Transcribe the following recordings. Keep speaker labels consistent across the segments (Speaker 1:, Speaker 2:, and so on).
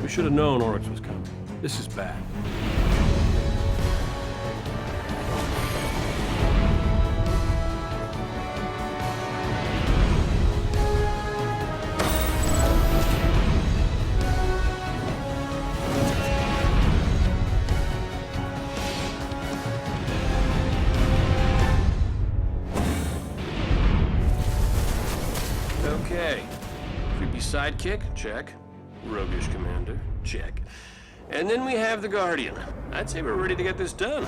Speaker 1: We should have known Oryx was coming. This is bad. Okay. Creepy sidekick, check. Roguish commander, check. And then we have the Guardian. I'd say we're ready to get this done.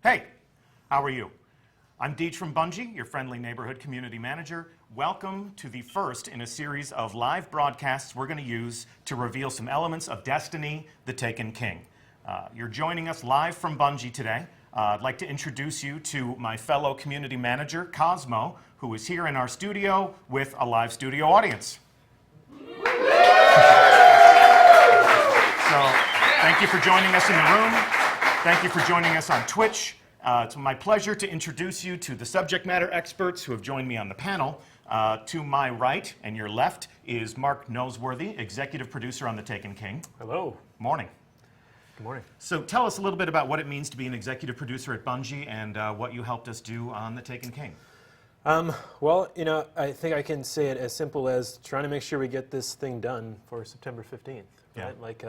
Speaker 2: Hey, how are you? I'm Deej from Bungie, your friendly neighborhood community manager. Welcome to the first in a series of live broadcasts we're going to use to reveal some elements of Destiny: The Taken King. You're joining us live from Bungie today. I'd like to introduce you to my fellow community manager, Cosmo, who is here in our studio with a live studio audience. So, thank you for joining us in the room. Thank you for joining us on Twitch. It's my pleasure to introduce you to the subject matter experts who have joined me on the panel. To my right and your left is Mark Noseworthy, executive producer on The Taken King.
Speaker 3: Hello.
Speaker 2: Morning.
Speaker 3: Good morning.
Speaker 2: So tell us a little bit about what it means to be an executive producer at Bungie and what you helped us do on The Taken King.
Speaker 3: Well, you know, I think I can say it as simple as trying to make sure we get this thing done for September 15th.
Speaker 2: Yeah.
Speaker 3: Right? Like,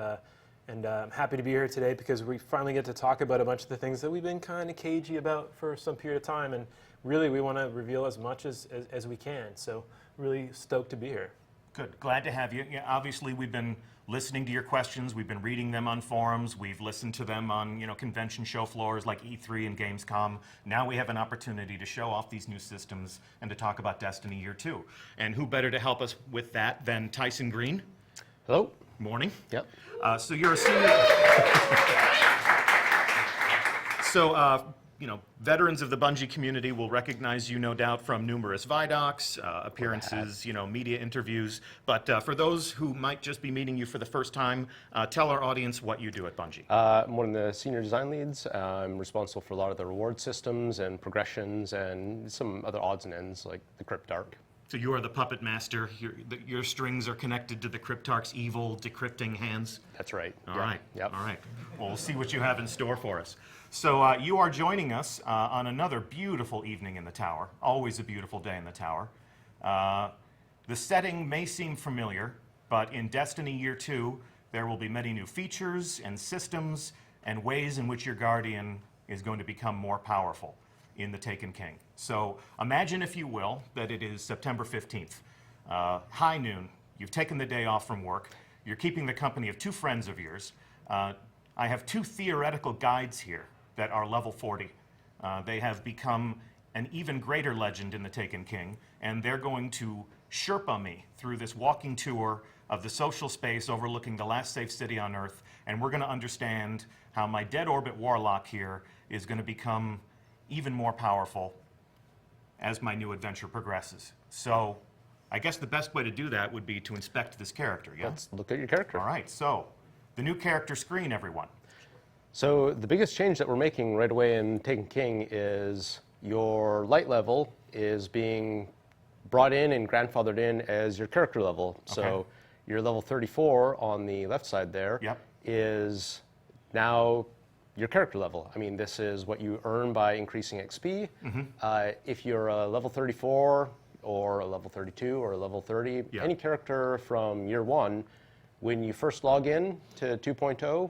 Speaker 3: and I'm happy to be here today because we finally get to talk about a bunch of the things that we've been kind of cagey about for some period of time, and really we want to reveal as much as we can. So really stoked to be here.
Speaker 2: Good. Glad to have you. Yeah, obviously, we've been listening to your questions. We've been reading them on forums. We've listened to them on, convention show floors like E3 and Gamescom. Now we have an opportunity to show off these new systems and to talk about Destiny Year 2. And who better to help us with that than Tyson Green?
Speaker 4: Hello.
Speaker 2: Morning.
Speaker 4: Yep.
Speaker 2: So you're a senior. Veterans of the Bungie community will recognize you, no doubt, from numerous Vidocs, appearances, media interviews. But for those who might just be meeting you for the first time, tell our audience what you do at Bungie.
Speaker 4: I'm one of the senior design leads. I'm responsible for a lot of the reward systems and progressions and some other odds and ends like the Cryptarch.
Speaker 2: So you are the puppet master. Your strings are connected to the Cryptarch's evil decrypting hands.
Speaker 4: That's right.
Speaker 2: All right.
Speaker 4: Yep.
Speaker 2: All right. Well, we'll see what you have in store for us. So you are joining us on another beautiful evening in the Tower. Always a beautiful day in the Tower. The setting may seem familiar, but in Destiny Year 2, there will be many new features and systems and ways in which your Guardian is going to become more powerful in The Taken King. So imagine, if you will, that it is September 15th. High noon. You've taken the day off from work. You're keeping the company of two friends of yours. I have two theoretical guides here that are level 40. They have become an even greater legend in The Taken King, and they're going to Sherpa me through this walking tour of the social space overlooking the last safe city on Earth, and we're going to understand how my dead orbit warlock here is going to become even more powerful as my new adventure progresses. So I guess the best way to do that would be to inspect this character, yeah?
Speaker 4: Let's look at your character.
Speaker 2: All right, so the new character screen, everyone.
Speaker 4: So the biggest change that we're making right away in Taken King is your light level is being brought in and grandfathered in as your character level.
Speaker 2: Okay.
Speaker 4: So your level 34 on the left side there is now your character level. I mean, this is what you earn by increasing XP. If you're a level 34 or a level 32 or a level 30, any character from year 1, when you first log in to 2.0,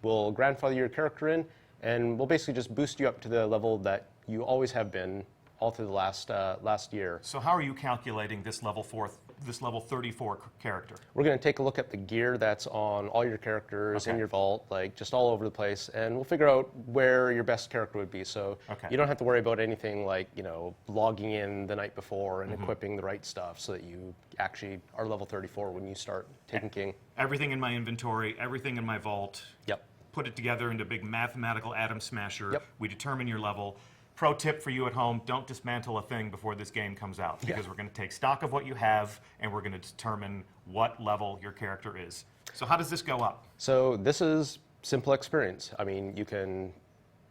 Speaker 4: we'll grandfather your character in, and we'll basically just boost you up to the level that you always have been all through the last year.
Speaker 2: So how are you calculating this level 34 character?
Speaker 4: We're going to take a look at the gear that's on all your characters in your vault, like just all over the place, and we'll figure out where your best character would be. So you don't have to worry about anything like, logging in the night before and equipping the right stuff so that you actually are level 34 when you start Taken King.
Speaker 2: Everything in my inventory, everything in my vault. Put it together into a big mathematical atom smasher. We determine your level. Pro tip for you at home, don't dismantle a thing before this game comes out, because we're going to take stock of what you have and we're going to determine what level your character is. So how does this go up?
Speaker 4: So this is simple experience. I mean, you can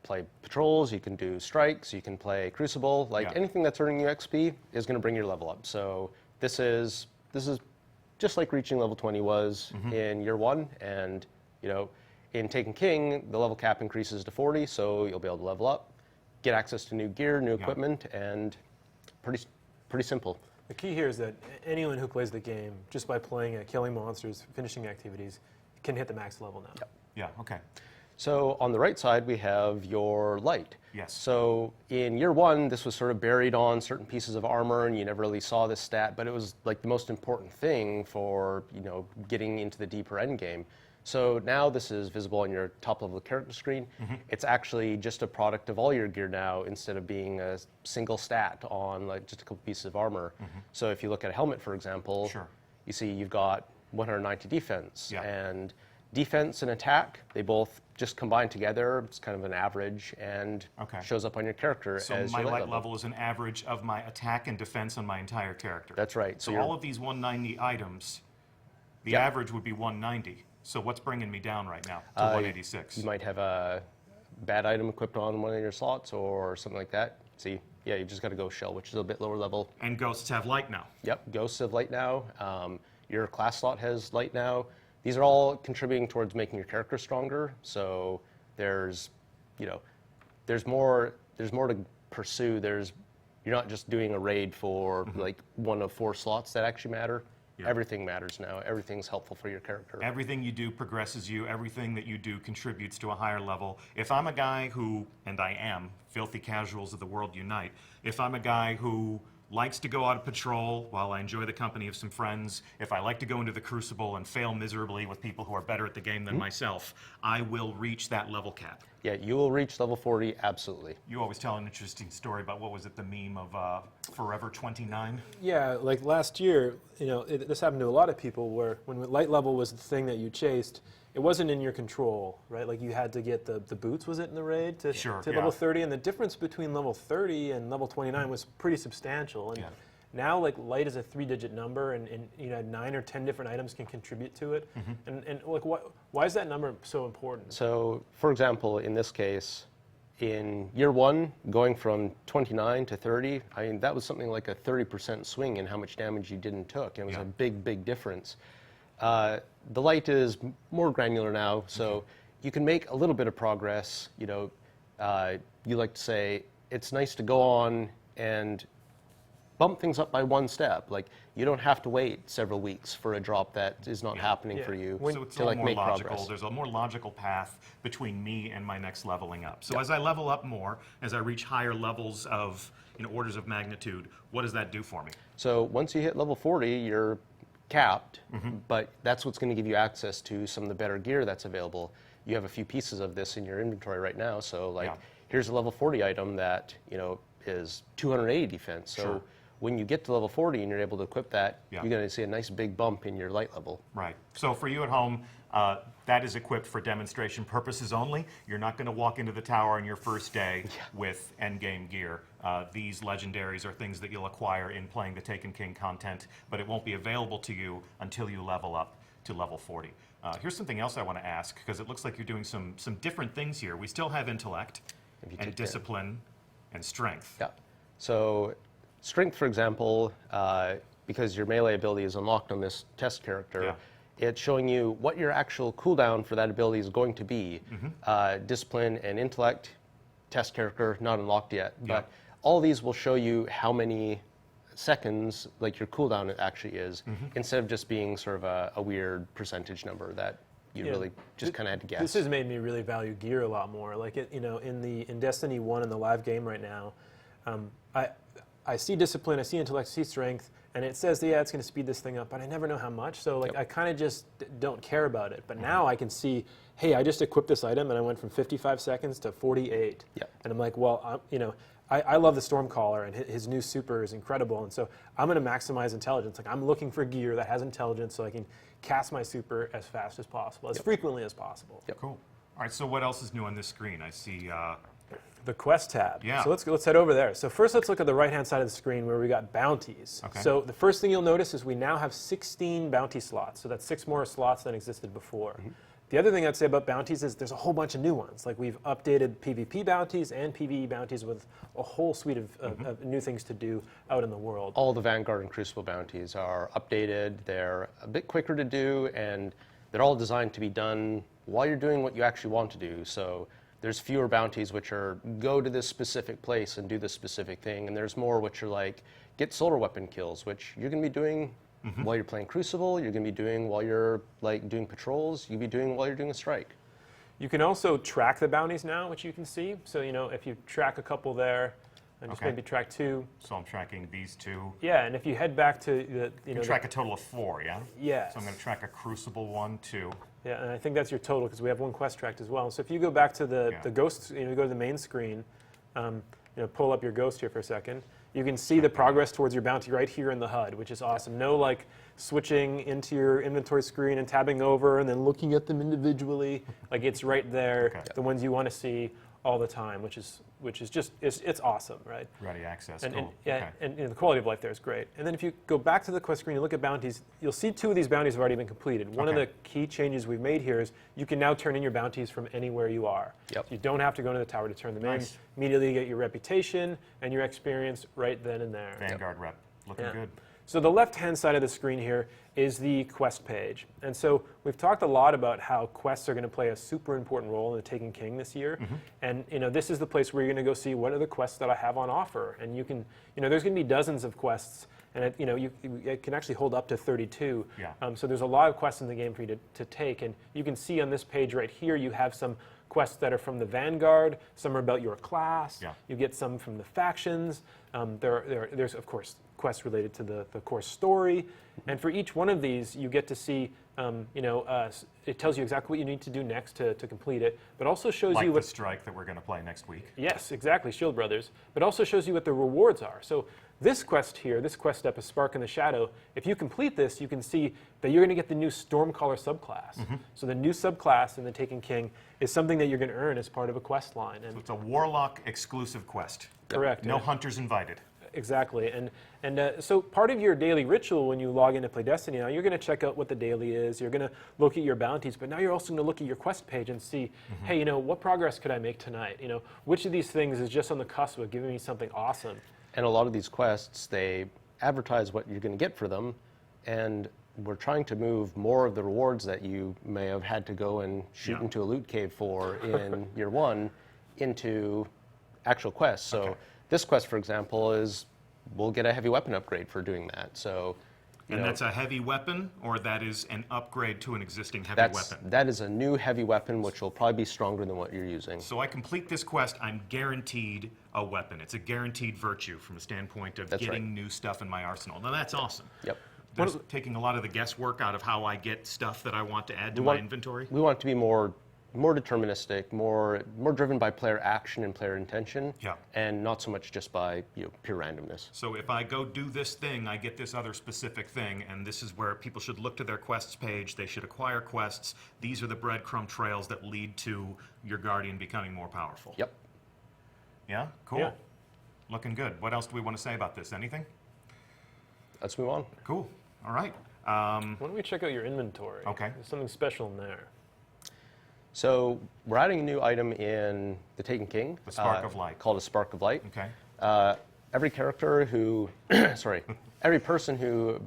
Speaker 4: play patrols, you can do strikes, you can play Crucible. Like anything that's earning you XP is going to bring your level up. So this is just like reaching level 20 was in year 1, and you know, in Taken King, the level cap increases to 40, so you'll be able to level up, get access to new gear, new equipment, and pretty simple.
Speaker 3: The key here is that anyone who plays the game, just by playing it, killing monsters, finishing activities, can hit the max level now.
Speaker 4: Yep.
Speaker 2: Yeah, okay.
Speaker 4: So on the right side, we have your light.
Speaker 2: Yes.
Speaker 4: So in year 1, this was sort of buried on certain pieces of armor, and you never really saw this stat, but it was like the most important thing for, you know, getting into the deeper end game. So now this is visible on your top level character screen. It's actually just a product of all your gear now, instead of being a single stat on like just a couple pieces of armor. So if you look at a helmet, for example, you see you've got 190 defense, and defense and attack, they both just combine together. It's kind of an average, and shows up on your character
Speaker 2: so
Speaker 4: as
Speaker 2: my
Speaker 4: your
Speaker 2: light level is an average of my attack and defense on my entire character.
Speaker 4: That's right.
Speaker 2: So all of these 190 items, the average would be 190. So what's bringing me down right now to 186?
Speaker 4: You might have a bad item equipped on one of your slots or something like that. See, yeah, you just got to go shell, which is a bit lower level.
Speaker 2: And ghosts have light now.
Speaker 4: Yep, ghosts have light now. Your class slot has light now. These are all contributing towards making your character stronger. So there's, you know, there's more to pursue. You're not just doing a raid for like one of 4 slots that actually matter. Everything matters now. Everything's helpful for your character.
Speaker 2: Everything you do progresses you. Everything that you do contributes to a higher level. If I'm a guy who, and I am, filthy casuals of the world unite, if I'm a guy who likes to go out on patrol while I enjoy the company of some friends, if I like to go into the Crucible and fail miserably with people who are better at the game than myself, I will reach that level cap.
Speaker 4: Yeah, you will reach level 40, absolutely.
Speaker 2: You always tell an interesting story about, what was it, the meme of Forever 29?
Speaker 3: Yeah, like last year, you know, this happened to a lot of people where when light level was the thing that you chased, it wasn't in your control, right? Like you had to get the boots, was it, in the raid to level 30? And the difference between level 30 and level 29 was pretty substantial. And now, like, light is a 3-digit number, and you know, 9 or 10 different items can contribute to it. And like, why is that number so important?
Speaker 4: So, for example, in this case, in year 1, going from 29 to 30, I mean, that was something like a 30% swing in how much damage you did and took. It was a big, big difference. The light is more granular now, so you can make a little bit of progress. You know, you like to say it's nice to go on and bump things up by 1 step. Like, you don't have to wait several weeks for a drop that is not happening for you
Speaker 2: so it's
Speaker 4: to like
Speaker 2: more
Speaker 4: make
Speaker 2: logical.
Speaker 4: progress.
Speaker 2: There's a more logical path between me and my next leveling up. So as I level up more, as I reach higher levels of, you know, orders of magnitude, what does that do for me?
Speaker 4: So once you hit level 40, you're capped, but that's what's going to give you access to some of the better gear that's available. You have a few pieces of this in your inventory right now, so like here's a level 40 item that, you know, is 280 defense. So when you get to level 40 and you're able to equip that, you're going to see a nice big bump in your light level.
Speaker 2: Right. So for you at home, that is equipped for demonstration purposes only. You're not going to walk into the tower on your first day with endgame gear. These legendaries are things that you'll acquire in playing the Taken King content, but it won't be available to you until you level up to level 40. Here's something else I want to ask, because it looks like you're doing some different things here. We still have intellect and discipline and strength.
Speaker 4: Yeah. So strength, for example, because your melee ability is unlocked on this test character, it's showing you what your actual cooldown for that ability is going to be. Discipline and intellect, test character, not unlocked yet, but all these will show you how many seconds like your cooldown actually is, instead of just being sort of a weird percentage number that you really just kind of had to guess.
Speaker 3: This has made me really value gear a lot more. Like, it, you know, in Destiny 1 in the live game right now, I see discipline, I see intellect, I see strength, and it says, yeah, it's going to speed this thing up, but I never know how much, so like I kind of just don't care about it. But now I can see, hey, I just equipped this item and I went from 55 seconds to 48. And I'm like, well, you know, I love the Stormcaller, and his new super is incredible, and so I'm going to maximize intelligence. Like, I'm looking for gear that has intelligence so I can cast my super as fast as possible, as frequently as possible.
Speaker 2: Cool. All right, so what else is new on this screen? I see
Speaker 3: the quest tab. So let's head over there. So first, let's look at the right-hand side of the screen where we got bounties. So the first thing you'll notice is we now have 16 bounty slots. So that's 6 more slots than existed before. The other thing I'd say about bounties is there's a whole bunch of new ones. Like we've updated PvP bounties and PvE bounties with a whole suite of new things to do out in the world.
Speaker 4: All the Vanguard and Crucible bounties are updated. They're a bit quicker to do, and they're all designed to be done while you're doing what you actually want to do. So there's fewer bounties which are go to this specific place and do this specific thing, and there's more which are like get solar weapon kills, which you're going to be doing while you're playing Crucible, you're going to be doing while you're like doing patrols, you'll be doing while you're doing a strike.
Speaker 3: You can also track the bounties now, which you can see. So, you know, if you track a couple there, and just maybe track 2.
Speaker 2: So I'm tracking these 2.
Speaker 3: Yeah, and if you head back to the, you know,
Speaker 2: track a total of 4, yeah?
Speaker 3: Yes.
Speaker 2: So I'm going to track a Crucible 1, 2.
Speaker 3: Yeah, and I think that's your total because we have 1 quest tracked as well. So if you go back to the ghost, you know, go to the main screen, you know, pull up your ghost here for a second. You can see the progress towards your bounty right here in the HUD, which is awesome. No like switching into your inventory screen and tabbing over and then looking at them individually. Like it's right there, the ones you want to see all the time, which is just it's awesome, right?
Speaker 2: Ready access.
Speaker 3: And,
Speaker 2: cool.
Speaker 3: and you know, the quality of life there is great. And then if you go back to the quest screen and look at bounties, you'll see 2 of these bounties have already been completed. One of the key changes we've made here is you can now turn in your bounties from anywhere you are.
Speaker 4: Yep.
Speaker 3: So you don't have to go into the tower to turn them in. Immediately get your reputation and your experience right then and there.
Speaker 2: Vanguard rep. Looking good.
Speaker 3: So the left-hand side of the screen here is the quest page. And so we've talked a lot about how quests are going to play a super important role in the Taken King this year. And you know, this is the place where you're going to go see what are the quests that I have on offer. And you can, you know, there's going to be dozens of quests, and it, you know, it can actually hold up to 32. So there's a lot of quests in the game for you to take. And you can see on this page right here, you have some quests that are from the Vanguard, some are about your class, you get some from the factions, there's of course quests related to the core story, and for each one of these you get to see, you know, it tells you exactly what you need to do next to complete it, but also shows
Speaker 2: like
Speaker 3: you what
Speaker 2: the strike that we're going to play next week.
Speaker 3: Yes, exactly, Shield Brothers, but also shows you what the rewards are. So this quest here, this quest step is Spark in the Shadow. If you complete this, you can see that you're going to get the new Stormcaller subclass. So the new subclass in the Taken King is something that you're going to earn as part of a quest line. And
Speaker 2: so it's a Warlock exclusive quest.
Speaker 3: Correct.
Speaker 2: No hunters invited.
Speaker 3: Exactly, and so part of your daily ritual when you log in to play Destiny now, you're going to check out what the daily is, you're going to look at your bounties, but now you're also going to look at your quest page and see, hey, you know, what progress could I make tonight? You know, which of these things is just on the cusp of giving me something awesome?
Speaker 4: And a lot of these quests, they advertise what you're going to get for them, and we're trying to move more of the rewards that you may have had to go and shoot into a loot cave for in year 1 into actual quests. So this quest, for example, is we'll get a heavy weapon upgrade for doing that. So,
Speaker 2: and that's a heavy weapon, or that is an upgrade to an existing heavy weapon?
Speaker 4: That is a new heavy weapon, which will probably be stronger than what you're using.
Speaker 2: So I complete this quest, I'm guaranteed a weapon. It's a guaranteed virtue from a standpoint of getting new stuff in my arsenal. Now that's awesome.
Speaker 4: Yep.
Speaker 2: There's taking a lot of the guesswork out of how I get stuff that I want to add to my inventory.
Speaker 4: We want it to be more deterministic, more driven by player action and player intention, and not so much just by pure randomness.
Speaker 2: So if I go do this thing, I get this other specific thing, and this is where people should look to their quests page. They should acquire quests. These are the breadcrumb trails that lead to your Guardian becoming more powerful.
Speaker 4: Yep.
Speaker 2: Yeah? Cool.
Speaker 3: Yeah.
Speaker 2: Looking good. What else do we want to say about this? Anything?
Speaker 4: Let's move on.
Speaker 2: Cool. All right.
Speaker 3: Why don't we check out your inventory?
Speaker 2: Okay.
Speaker 3: There's something special in there.
Speaker 4: So we're adding a new item in the Taken King.
Speaker 2: The Spark of Light.
Speaker 4: Called a Spark of Light.
Speaker 2: Okay.
Speaker 4: Every character who, every person who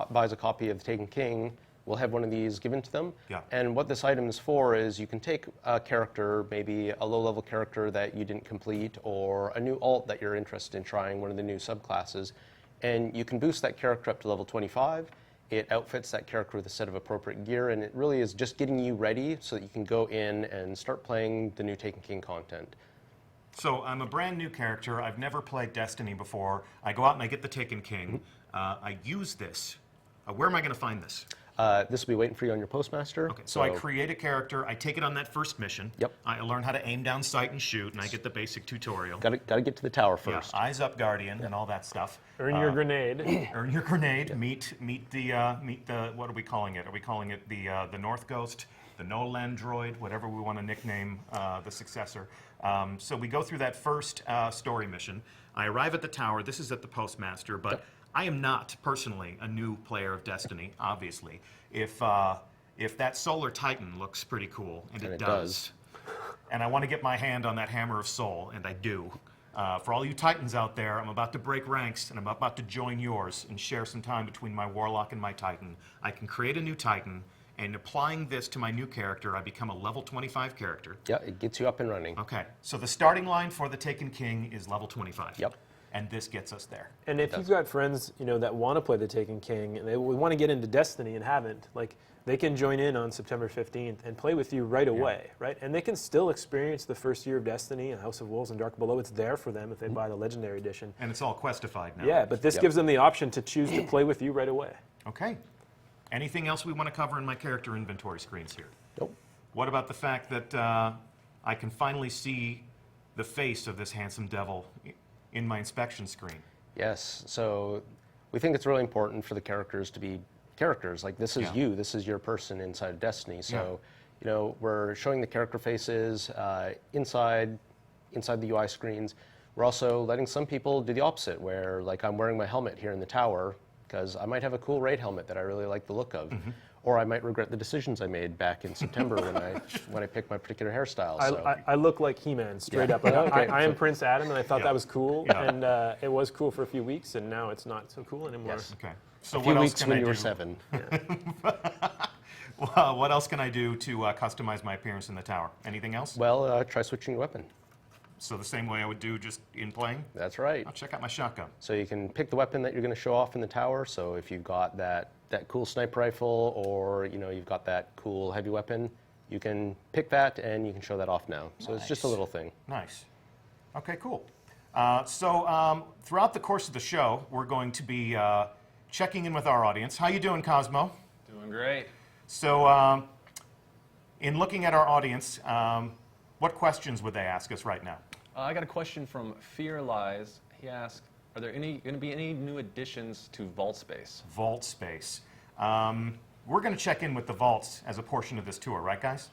Speaker 4: buys a copy of the Taken King will have one of these given to them.
Speaker 2: Yeah.
Speaker 4: And what this item is for is you can take a character, maybe a low-level character that you didn't complete, or a new alt that you're interested in trying, one of the new subclasses, and you can boost that character up to level 25. It outfits that character with a set of appropriate gear, and it really is just getting you ready so that you can go in and start playing the new Taken King content.
Speaker 2: So I'm a brand new character. I've never played Destiny before. I go out and I get the Taken King. I use this. Where am I going to find this?
Speaker 4: This will be waiting for you on your Postmaster.
Speaker 2: Okay, so I create a character. I take it on that first mission.
Speaker 4: Yep.
Speaker 2: I learn how to aim down sight and shoot, and I get the basic tutorial.
Speaker 4: Got to get to the tower first.
Speaker 2: Yeah, eyes up, Guardian, and all that stuff.
Speaker 3: Earn your grenade.
Speaker 2: Earn your grenade. Meet the what are we calling it? Are we calling it the North Ghost, the Nolan droid, whatever we want to nickname the successor? So we go through that first story mission. I arrive at the tower. This is at the Postmaster, but I am not personally a new player of Destiny. Obviously, if if that Solar Titan looks pretty cool, and it
Speaker 4: it
Speaker 2: does, and I want to get my hand on that Hammer of Soul, and I do. For all you Titans out there, I'm about to break ranks, and I'm about to join yours and share some time between my Warlock and my Titan. I can create a new Titan, and applying this to my new character, I become a level 25 character.
Speaker 4: Yeah, it gets you up and running.
Speaker 2: Okay, so the starting line for the Taken King is level 25.
Speaker 4: Yep.
Speaker 2: And this gets us there.
Speaker 3: And if you've got friends, that want to play the Taken King and they want to get into Destiny and haven't, like, they can join in on September 15th and play with you right away, right? And they can still experience the first year of Destiny and House of Wolves and Dark Below. It's there for them if they buy the Legendary Edition.
Speaker 2: And it's all questified now.
Speaker 3: Yeah, but this gives them the option to choose to play with you right away.
Speaker 2: Okay. Anything else we want to cover in my character inventory screens here?
Speaker 4: Nope.
Speaker 2: What about the fact that I can finally see the face of this handsome devil in my inspection screen?
Speaker 4: Yes, so we think it's really important for the characters to be characters. Like, this is you, this is your person inside of Destiny. So, we're showing the character faces inside the UI screens. We're also letting some people do the opposite, where, like, I'm wearing my helmet here in the tower because I might have a cool raid helmet that I really like the look of. Or I might regret the decisions I made back in September when I picked my particular hairstyle.
Speaker 3: I look like He-Man, straight up. Like, I am Prince Adam, and I thought that was cool, and it was cool for a few weeks, and now it's not so cool anymore.
Speaker 4: Yes.
Speaker 2: Okay. So
Speaker 4: a few
Speaker 2: what else
Speaker 4: weeks
Speaker 2: can
Speaker 4: when
Speaker 2: I
Speaker 4: you were
Speaker 2: do?
Speaker 4: 7.
Speaker 2: Well, what else can I do to customize my appearance in the tower? Anything else?
Speaker 4: Well, try switching your weapon.
Speaker 2: So the same way I would do just in playing?
Speaker 4: That's right.
Speaker 2: I'll check out my shotgun.
Speaker 4: So you can pick the weapon that you're going to show off in the tower. So if you've got that cool sniper rifle, or you've got that cool heavy weapon, you can pick that and you can show that off now. So it's just a little thing.
Speaker 2: Nice. Okay, cool. So throughout the course of the show, we're going to be checking in with our audience. How you doing, Cosmo?
Speaker 5: Doing great.
Speaker 2: So in looking at our audience, what questions would they ask us right now?
Speaker 5: I got a question from Fear Lies. He asked, are there going to be any new additions to Vault Space?
Speaker 2: Vault Space. We're going to check in with the vaults as a portion of this tour, right, guys?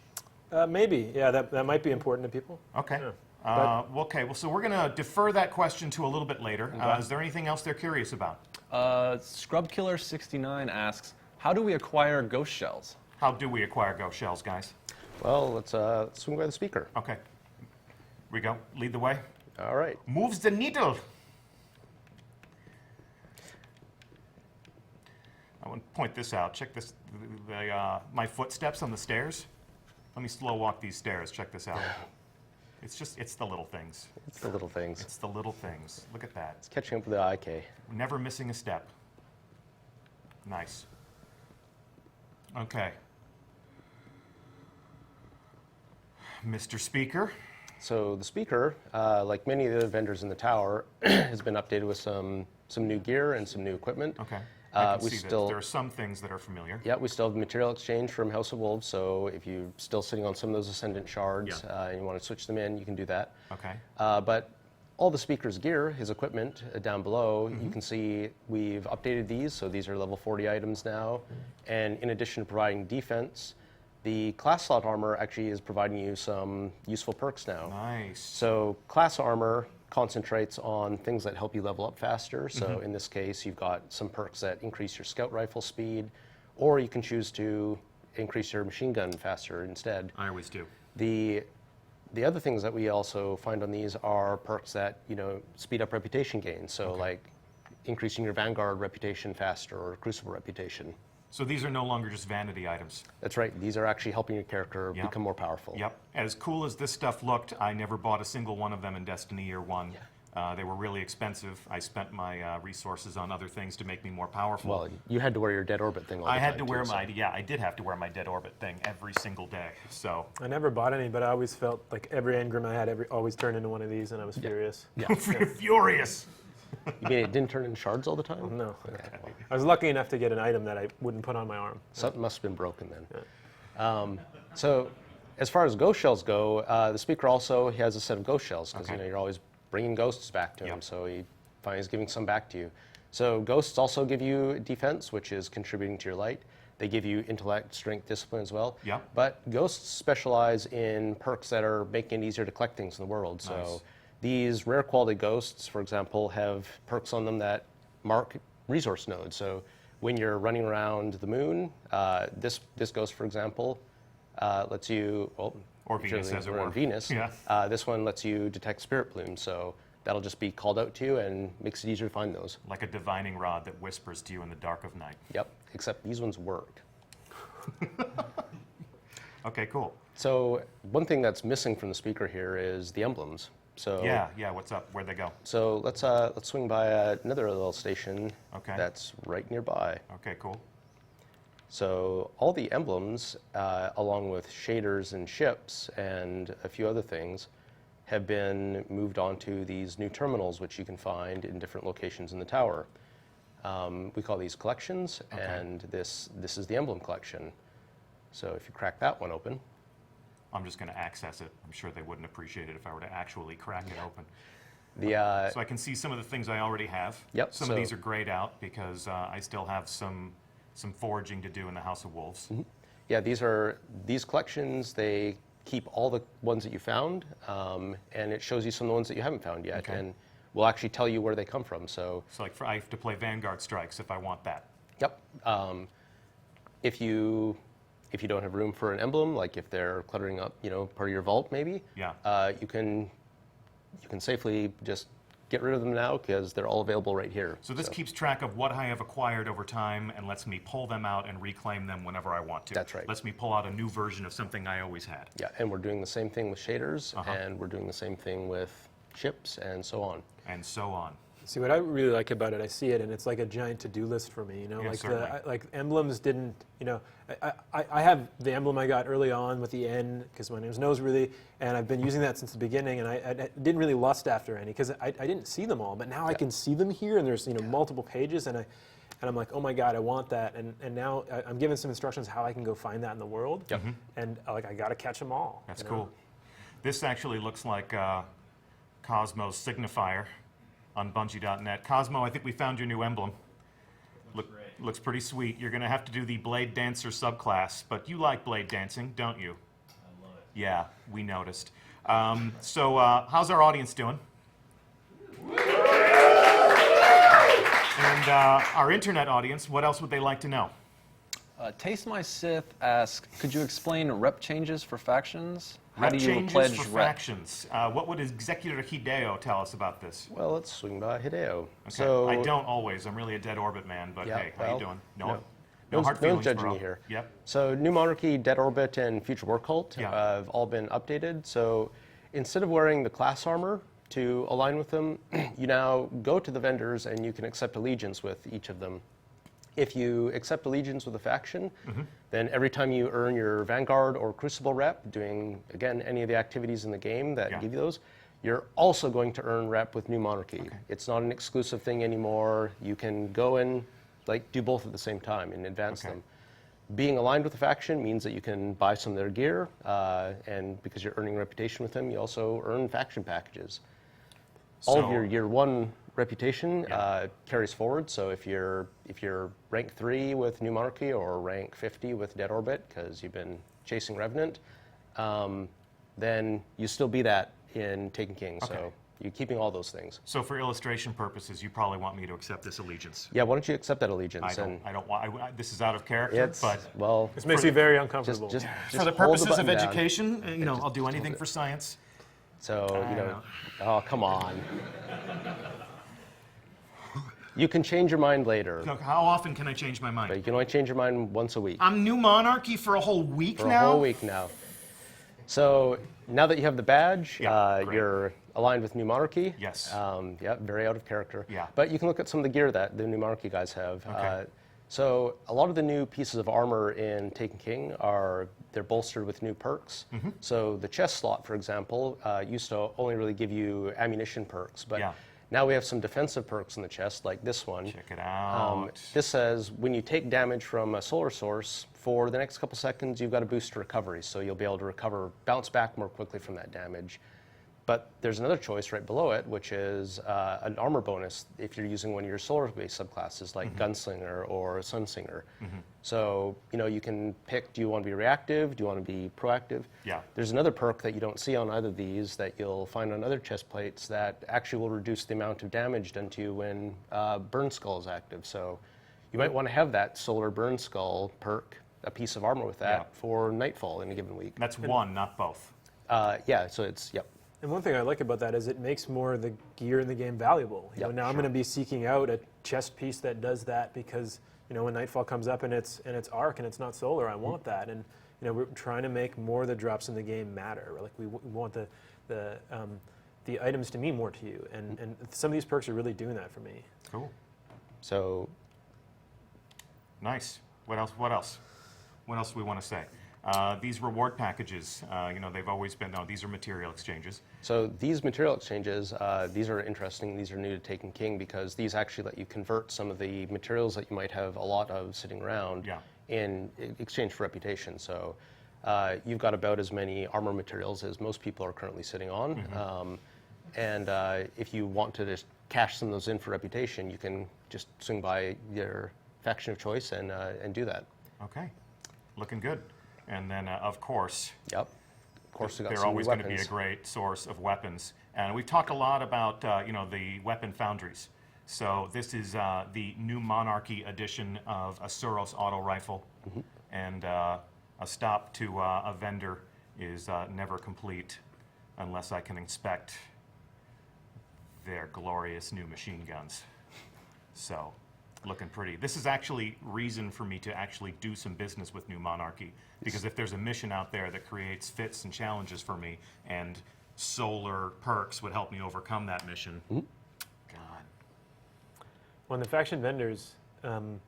Speaker 3: Maybe, yeah, that might be important to people.
Speaker 2: Okay.
Speaker 3: Yeah.
Speaker 2: Okay, well, so we're going to defer that question to a little bit later. Is there anything else they're curious about?
Speaker 5: Scrubkiller69 asks, how do we acquire ghost shells?
Speaker 2: How do we acquire ghost shells, guys?
Speaker 4: Well, let's swing by the speaker.
Speaker 2: Okay. We go. Lead the way.
Speaker 4: All right.
Speaker 2: Moves the needle. I want to point this out. Check this. My footsteps on the stairs. Let me slow walk these stairs. Check this out. It's the little things.
Speaker 4: It's the little things.
Speaker 2: It's the little things. Look at that.
Speaker 4: It's catching up with the IK.
Speaker 2: Never missing a step. Nice. Okay. Mr. Speaker.
Speaker 4: So the speaker, like many of the other vendors in the tower, has been updated with some new gear and some new equipment.
Speaker 2: Okay. I can
Speaker 4: we
Speaker 2: see
Speaker 4: still,
Speaker 2: that. There are some things that are familiar.
Speaker 4: Yeah, we still have material exchange from House of Wolves, so if you're still sitting on some of those Ascendant shards and you want to switch them in, you can do that.
Speaker 2: Okay.
Speaker 4: But all the speaker's gear, his equipment down below, you can see we've updated these, so these are level 40 items now. And in addition to providing defense, the class slot armor actually is providing you some useful perks now.
Speaker 2: Nice.
Speaker 4: So class armor concentrates on things that help you level up faster. So in this case, you've got some perks that increase your scout rifle speed, or you can choose to increase your machine gun faster instead.
Speaker 2: I always do.
Speaker 4: The other things that we also find on these are perks that speed up reputation gains. So like increasing your Vanguard reputation faster or Crucible reputation.
Speaker 2: So these are no longer just vanity items.
Speaker 4: That's right. These are actually helping your character become more powerful.
Speaker 2: Yep. As cool as this stuff looked, I never bought a single one of them in Destiny Year 1. They were really expensive. I spent my resources on other things to make me more powerful.
Speaker 4: Well, you had to wear your Dead Orbit thing all the time.
Speaker 2: I had to wear
Speaker 4: too,
Speaker 2: I did have to wear my Dead Orbit thing every single day. So
Speaker 3: I never bought any, but I always felt like every engram I had always turned into one of these, and I was furious.
Speaker 4: Yeah.
Speaker 2: Furious.
Speaker 4: You mean it didn't turn into shards all the time?
Speaker 3: No. I was lucky enough to get an item that I wouldn't put on my arm.
Speaker 4: Something must have been broken then. So as far as ghost shells go, the speaker also has a set of ghost shells because you're always bringing ghosts back to him, so he finally is giving some back to you. So ghosts also give you defense, which is contributing to your light. They give you intellect, strength, discipline as well.
Speaker 2: Yep.
Speaker 4: But ghosts specialize in perks that are making it easier to collect things in the world. So these rare quality ghosts, for example, have perks on them that mark resource nodes. So when you're running around the moon, this ghost, for example, lets you, well,
Speaker 2: or Venus, as it were.
Speaker 4: Venus.
Speaker 2: Yeah.
Speaker 4: This one lets you detect spirit plumes, so that'll just be called out to you and makes it easier to find those.
Speaker 2: Like a divining rod that whispers to you in the dark of night.
Speaker 4: Yep, except these ones work.
Speaker 2: Okay, cool.
Speaker 4: So one thing that's missing from the speaker here is the emblems. So
Speaker 2: yeah, what's up? Where'd they go?
Speaker 4: So let's swing by another little station that's right nearby.
Speaker 2: Okay, cool.
Speaker 4: So all the emblems, along with shaders and ships and a few other things, have been moved onto these new terminals, which you can find in different locations in the tower. We call these collections, and this is the emblem collection. So if you crack that one open.
Speaker 2: I'm just going to access it. I'm sure they wouldn't appreciate it if I were to actually crack it open. So I can see some of the things I already have.
Speaker 4: Yep.
Speaker 2: Some of these are grayed out because I still have some foraging to do in the House of Wolves.
Speaker 4: Mm-hmm. Yeah, these collections, they keep all the ones that you found, and it shows you some of the ones that you haven't found yet, and will actually tell you where they come from. So
Speaker 2: like I have to play Vanguard Strikes if I want that.
Speaker 4: Yep. If you don't have room for an emblem, like if they're cluttering up, part of your vault, maybe.
Speaker 2: Yeah.
Speaker 4: You can safely just get rid of them now because they're all available right here.
Speaker 2: So this keeps track of what I have acquired over time and lets me pull them out and reclaim them whenever I want to.
Speaker 4: That's right.
Speaker 2: Lets me pull out a new version of something I always had.
Speaker 4: Yeah, and we're doing the same thing with shaders, and we're doing the same thing with ships, and so on.
Speaker 2: And so on.
Speaker 3: See, what I really like about it, I see it, and it's like a giant to-do list for me.
Speaker 2: Yeah,
Speaker 3: Like emblems didn't. I have the emblem I got early on with the N because my name's Noseworthy, and I've been using that since the beginning. And I didn't really lust after any because I didn't see them all, but now I can see them here, and there's multiple pages, and I'm like, oh my god, I want that, and now I'm given some instructions how I can go find that in the world.
Speaker 4: Yep.
Speaker 3: And I got to catch them all.
Speaker 2: That's cool. This actually looks like Cosmo's signifier on Bungie.net. Cosmo, I think we found your new emblem. Looks pretty sweet. You're going to have to do the Blade Dancer subclass, but you like blade dancing, don't you?
Speaker 6: I love it.
Speaker 2: Yeah, we noticed. How's our audience doing? And our internet audience, what else would they like to know?
Speaker 5: Taste My Sith asks, could you explain rep changes for factions? How
Speaker 2: Rep
Speaker 5: do you
Speaker 2: changes
Speaker 5: pledge
Speaker 2: for
Speaker 5: rep?
Speaker 2: factions. What would Executor Hideo tell us about this?
Speaker 4: Well, let's swing by Hideo.
Speaker 2: Okay.
Speaker 4: So
Speaker 2: I don't always. I'm really a dead orbit man, but hey, how you doing? No hard
Speaker 4: no
Speaker 2: feelings,
Speaker 4: judging
Speaker 2: bro.
Speaker 4: you here.
Speaker 2: Yep.
Speaker 4: So New Monarchy, Dead Orbit, and Future War Cult
Speaker 2: Yeah.
Speaker 4: have all been updated. So instead of wearing the class armor to align with them, you now go to the vendors and you can accept allegiance with each of them. If you accept allegiance with a faction, then every time you earn your Vanguard or Crucible rep, doing, again, any of the activities in the game that give you those, you're also going to earn rep with New Monarchy. Okay. It's not an exclusive thing anymore. You can go and do both at the same time and advance them. Being aligned with a faction means that you can buy some of their gear, and because you're earning reputation with them, you also earn faction packages. All of your year one reputation carries forward. So if you're rank 3 with New Monarchy or rank 50 with Dead Orbit because you've been chasing Revenant, then you still be that in Taken King. So you're keeping all those things.
Speaker 2: So for illustration purposes, you probably want me to accept this allegiance.
Speaker 4: Yeah, why don't you accept that allegiance?
Speaker 2: I don't want. This is out of character, but
Speaker 4: well,
Speaker 3: this makes me very uncomfortable.
Speaker 4: Just
Speaker 2: for the
Speaker 4: hold
Speaker 2: purposes of
Speaker 4: button down.
Speaker 2: education, I'll do anything for science.
Speaker 4: So oh come on. You can change your mind later.
Speaker 2: Look, how often can I change my mind?
Speaker 4: But you can only change your mind once a week.
Speaker 2: I'm New Monarchy for a whole week
Speaker 4: For
Speaker 2: now?
Speaker 4: a whole week now. So now that you have the badge, you're aligned with New Monarchy.
Speaker 2: Yes.
Speaker 4: Very out of character.
Speaker 2: Yeah.
Speaker 4: But you can look at some of the gear that the New Monarchy guys have.
Speaker 2: Okay.
Speaker 4: So a lot of the new pieces of armor in Taken King they're bolstered with new perks. So the chest slot, for example, used to only really give you ammunition perks, but now we have some defensive perks in the chest, like this one.
Speaker 2: Check it out.
Speaker 4: This says when you take damage from a solar source, for the next couple seconds, you've got a boost to recovery, so you'll be able to bounce back more quickly from that damage. But there's another choice right below it, which is an armor bonus if you're using one of your solar-based subclasses, like Gunslinger or Sunsinger. So, you can pick, do you want to be reactive? Do you want to be proactive?
Speaker 2: Yeah.
Speaker 4: There's another perk that you don't see on either of these that you'll find on other chest plates that actually will reduce the amount of damage done to you when Burn Skull is active. So you might want to have that Solar Burn Skull perk, a piece of armor with that for Nightfall in a given week.
Speaker 2: That's one, not both.
Speaker 4: Yeah, so it's, yep.
Speaker 3: And one thing I like about that is it makes more of the gear in the game valuable. You know, now I'm going to be seeking out a chest piece that does that because, you know, when Nightfall comes up and it's arc and it's not solar, I want that. And, you know, we're trying to make more of the drops in the game matter. Like we want the items to mean more to you. And some of these perks are really doing that for me.
Speaker 2: Cool.
Speaker 4: So
Speaker 2: Nice. What else? What else? What else do we want to say? These reward packages, you know, they've always been, no, these are material exchanges.
Speaker 4: So these material exchanges, these are interesting. These are new to Taken King because these actually let you convert some of the materials that you might have a lot of sitting around in exchange for reputation. So you've got about as many armor materials as most people are currently sitting on. And if you want to just cash some of those in for reputation, you can just swing by your faction of choice and do that.
Speaker 2: Okay, looking good. And then, of course,
Speaker 4: Of course,
Speaker 2: they're always going to be a great source of weapons. And we've talked a lot about, you know, the weapon foundries. So this is the new Monarchy edition of a Suros auto rifle. And a stop to a vendor is never complete unless I can inspect their glorious new machine guns. So, looking pretty. This is actually reason for me to actually do some business with New Monarchy, because if there's a mission out there that creates fits and challenges for me, and solar perks would help me overcome that mission, God.
Speaker 3: Well, the faction vendors, some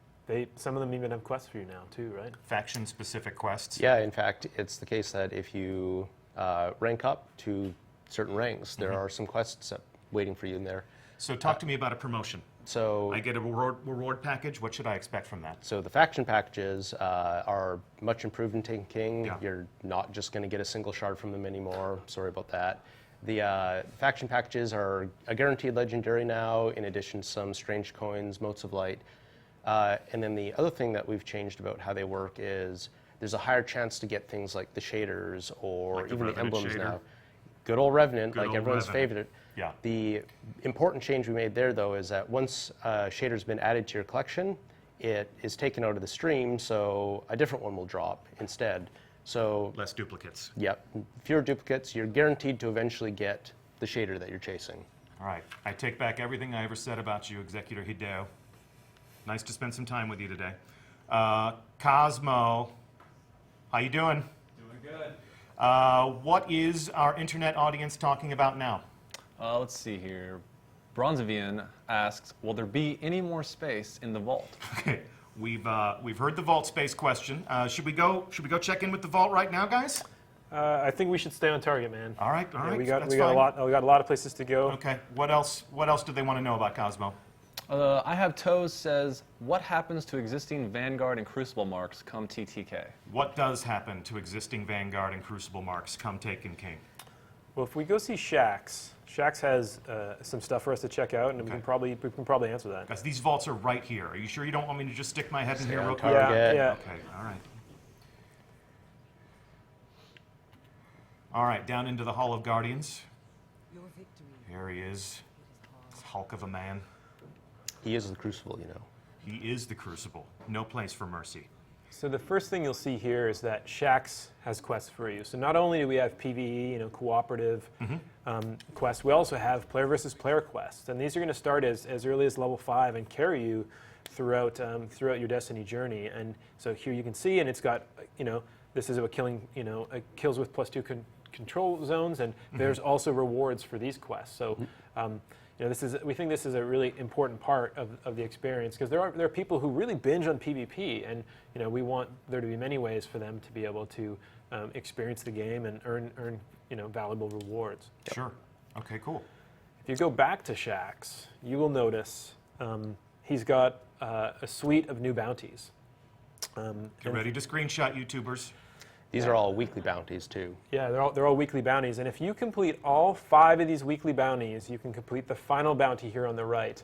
Speaker 3: of them even have quests for you now too, right?
Speaker 2: Faction-specific quests?
Speaker 4: Yeah, in fact, it's the case that if you rank up to certain ranks, there are some quests waiting for you in there.
Speaker 2: So talk to me about a promotion.
Speaker 4: So
Speaker 2: I get a reward package. What should I expect from that?
Speaker 4: So the faction packages are much improved in Taken King.
Speaker 2: Yeah.
Speaker 4: You're not just going to get a single shard from them anymore. Sorry about that. The faction packages are a guaranteed legendary now, in addition to some strange coins, motes of light. And then the other thing that we've changed about how they work is there's a higher chance to get things like the shaders or
Speaker 2: Like
Speaker 4: even the emblems
Speaker 2: shader.
Speaker 4: now. Good old Revenant,
Speaker 2: Good
Speaker 4: like
Speaker 2: old
Speaker 4: everyone's
Speaker 2: Revenant.
Speaker 4: favorite.
Speaker 2: Yeah.
Speaker 4: The important change we made there, though, is that once shader's been added to your collection, it is taken out of the stream, so a different one will drop instead. So
Speaker 2: Less duplicates.
Speaker 4: yep, fewer duplicates. You're guaranteed to eventually get the shader that you're chasing.
Speaker 2: All right. I take back everything I ever said about you, Executor Hideo. Nice to spend some time with you today. Cosmo, how you doing?
Speaker 5: Doing good.
Speaker 2: What is our internet audience talking about now?
Speaker 5: Let's see here. Bronzevian asks, will there be any more space in the vault?
Speaker 2: Okay, we've heard the vault space question. Should we go check in with the vault right now, guys?
Speaker 3: I think we should stay on target, man.
Speaker 2: All right, all right.
Speaker 3: We got
Speaker 2: that's
Speaker 3: a
Speaker 2: fine.
Speaker 3: lot of places to go.
Speaker 2: Okay. What else do they want to know about Cosmo?
Speaker 5: I have Toes says, what happens to existing Vanguard and Crucible marks come TTK?
Speaker 2: What does happen to existing Vanguard and Crucible marks come Taken King?
Speaker 3: Well, if we go see Shax has some stuff for us to check out, and we can probably answer that.
Speaker 2: Guys, these vaults are right here. Are you sure you don't want me to just stick my head in here
Speaker 4: on
Speaker 2: real quick?
Speaker 4: target.
Speaker 3: Yeah.
Speaker 2: Okay, all right. All right, down into the Hall of Guardians.
Speaker 6: Your victory.
Speaker 2: Here he is, this hulk of a man.
Speaker 4: He is the Crucible, you know.
Speaker 2: He is the Crucible. No place for mercy.
Speaker 3: So the first thing you'll see here is that Shax has quests for you. So not only do we have PvE, cooperative quests, we also have player versus player quests, and these are going to start as early as level 5 and carry you throughout your Destiny journey. And so here you can see, and it's got this is about killing kills with +2 control zones, and there's also rewards for these quests. So. We think this is a really important part of the experience, because there are people who really binge on PvP, and we want there to be many ways for them to be able to experience the game and earn valuable rewards.
Speaker 2: Sure. Okay, cool.
Speaker 3: If you go back to Shax, you will notice he's got a suite of new bounties.
Speaker 2: Get ready to screenshot, YouTubers.
Speaker 4: These are all weekly bounties, too.
Speaker 3: Yeah, they're all weekly bounties, and if you complete all 5 of these weekly bounties, you can complete the final bounty here on the right,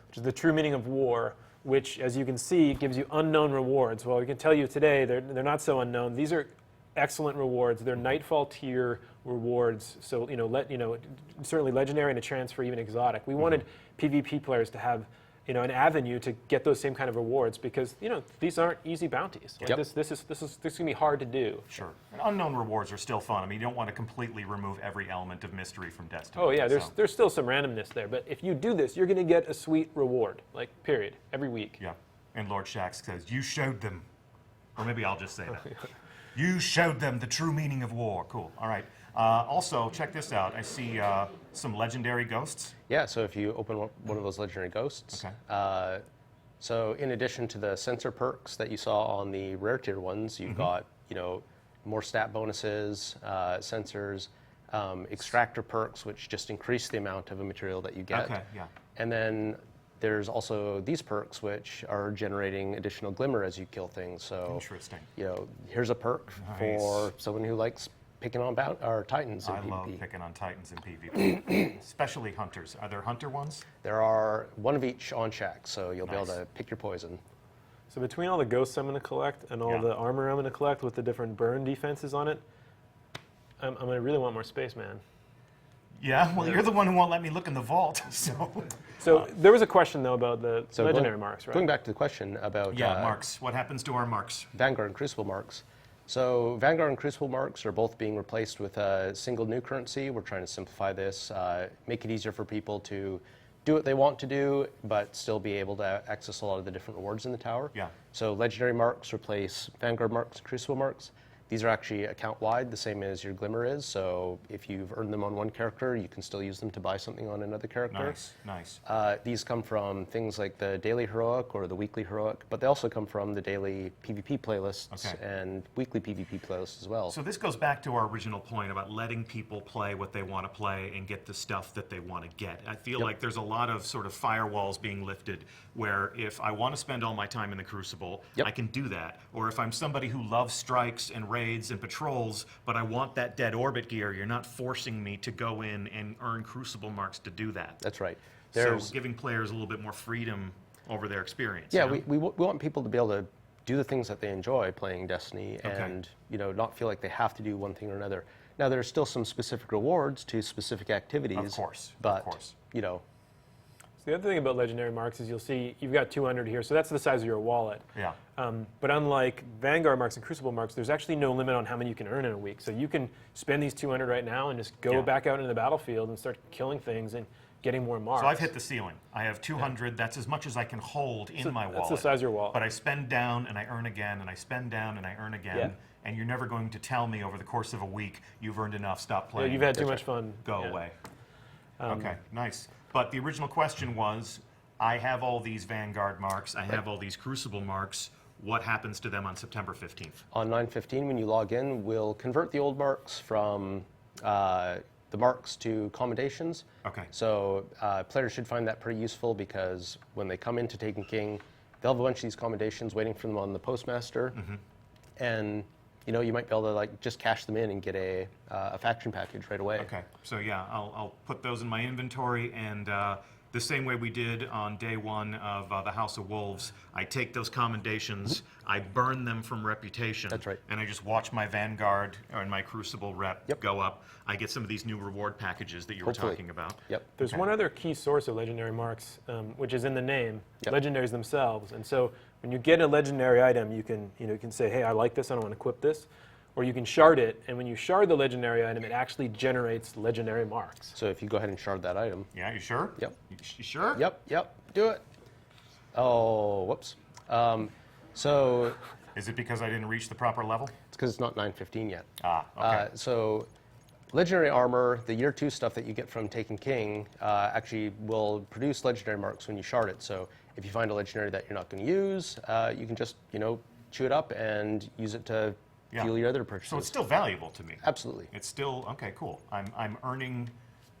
Speaker 3: which is the true meaning of war, which, as you can see, gives you unknown rewards. Well, we can tell you today they're not so unknown. These are excellent rewards. They're Nightfall tier rewards, so certainly legendary and a chance for even exotic. We wanted PvP players to have an avenue to get those same kind of rewards, because these aren't easy bounties. Like this is gonna be hard to do.
Speaker 2: Sure. And unknown rewards are still fun. I mean, you don't want to completely remove every element of mystery from Destiny.
Speaker 3: Oh yeah, there's still some randomness there, but if you do this, you're gonna get a sweet reward, like period, every week.
Speaker 2: Yeah. And Lord Shaxx says, "You showed them," or maybe I'll just say that. You showed them the true meaning of war. Cool. All right. Also, check this out. I see some legendary ghosts.
Speaker 4: Yeah, so if you open one of those legendary ghosts,
Speaker 2: Okay.
Speaker 4: so in addition to the sensor perks that you saw on the rare tier ones, you've got, more stat bonuses, sensors, extractor perks, which just increase the amount of a material that you get.
Speaker 2: Okay, yeah.
Speaker 4: And then there's also these perks, which are generating additional glimmer as you kill things. So,
Speaker 2: Interesting.
Speaker 4: Here's a perk for someone who likes picking on Titans in PvP.
Speaker 2: I love picking on Titans in PvP, especially hunters. Are there hunter ones?
Speaker 4: There are one of each on Shaxx, so you'll be able to pick your poison.
Speaker 3: So between all the ghosts I'm going to collect and all the armor I'm going to collect with the different burn defenses on it, I'm going to really want more space, man.
Speaker 2: Yeah, well, you're the one who won't let me look in the vault,
Speaker 3: So there was a question, though, about the legendary marks, right?
Speaker 4: Going back to the question about
Speaker 2: marks. What happens to our marks?
Speaker 4: Vanguard and Crucible marks. So Vanguard and Crucible marks are both being replaced with a single new currency. We're trying to simplify this, make it easier for people to do what they want to do, but still be able to access a lot of the different rewards in the tower.
Speaker 2: Yeah.
Speaker 4: So legendary marks replace Vanguard marks, Crucible marks. These are actually account-wide, the same as your Glimmer is. So if you've earned them on one character, you can still use them to buy something on another character.
Speaker 2: Nice.
Speaker 4: These come from things like the daily heroic or the weekly heroic, but they also come from the daily PvP playlists and weekly PvP playlists as well.
Speaker 2: So this goes back to our original point about letting people play what they want to play and get the stuff that they want to get. I feel like there's a lot of sort of firewalls being lifted where if I want to spend all my time in the Crucible, I can do that. Or if I'm somebody who loves strikes and raids and patrols, but I want that dead orbit gear, you're not forcing me to go in and earn Crucible marks to do that.
Speaker 4: That's right.
Speaker 2: So giving players a little bit more freedom over their experience.
Speaker 4: Yeah, we want people to be able to do the things that they enjoy playing Destiny and not feel like they have to do one thing or another. Now, there's still some specific rewards to specific activities.
Speaker 2: Of course.
Speaker 3: So the other thing about legendary marks is you'll see you've got 200 here, so that's the size of your wallet.
Speaker 2: Yeah.
Speaker 3: But unlike Vanguard marks and Crucible marks, there's actually no limit on how many you can earn in a week. So you can spend these 200 right now and just go back out into the battlefield and start killing things and getting more marks.
Speaker 2: So I've hit the ceiling. I have 200. That's as much as I can hold in my wallet.
Speaker 3: That's the size of your wallet.
Speaker 2: But I spend down and I earn again, and I spend down and I earn again.
Speaker 3: Yeah.
Speaker 2: And you're never going to tell me over the course of a week you've earned enough. Stop playing.
Speaker 3: Yeah, you've had too much fun.
Speaker 2: Go away. Okay, nice. But the original question was, I have all these Vanguard marks. I have all these Crucible marks. What happens to them on September 15th?
Speaker 4: On 9/15, when you log in, we'll convert the old marks from the marks to commendations.
Speaker 2: Okay.
Speaker 4: So players should find that pretty useful because when they come into Taken King, they'll have a bunch of these commendations waiting for them on the Postmaster. And you might be able to just cash them in and get a faction package right away.
Speaker 2: Okay, so yeah, I'll put those in my inventory, and the same way we did on day one of the House of Wolves, I take those commendations, I burn them from reputation.
Speaker 4: That's right.
Speaker 2: And I just watch my Vanguard and my Crucible rep go up. I get some of these new reward packages that you were talking about.
Speaker 4: Yep.
Speaker 3: There's one other key source of legendary marks, which is in the name, legendaries themselves. And so when you get a legendary item, you can say, hey, I like this, I don't want to equip this. Or you can shard it, and when you shard the legendary item, it actually generates legendary marks.
Speaker 4: So if you go ahead and shard that item.
Speaker 2: Yeah, you sure?
Speaker 4: Yep.
Speaker 2: You sure?
Speaker 4: Yep, do it. Oh, whoops. So
Speaker 2: Is it because I didn't reach the proper level?
Speaker 4: it's because it's not 9/15 yet.
Speaker 2: Okay.
Speaker 4: So legendary armor, the year 2 stuff that you get from Taken King, actually will produce legendary marks when you shard it. So if you find a legendary that you're not going to use, you can just chew it up and use it to fuel your other purchases.
Speaker 2: So it's still valuable to me.
Speaker 4: Absolutely.
Speaker 2: It's still, okay, cool. I'm earning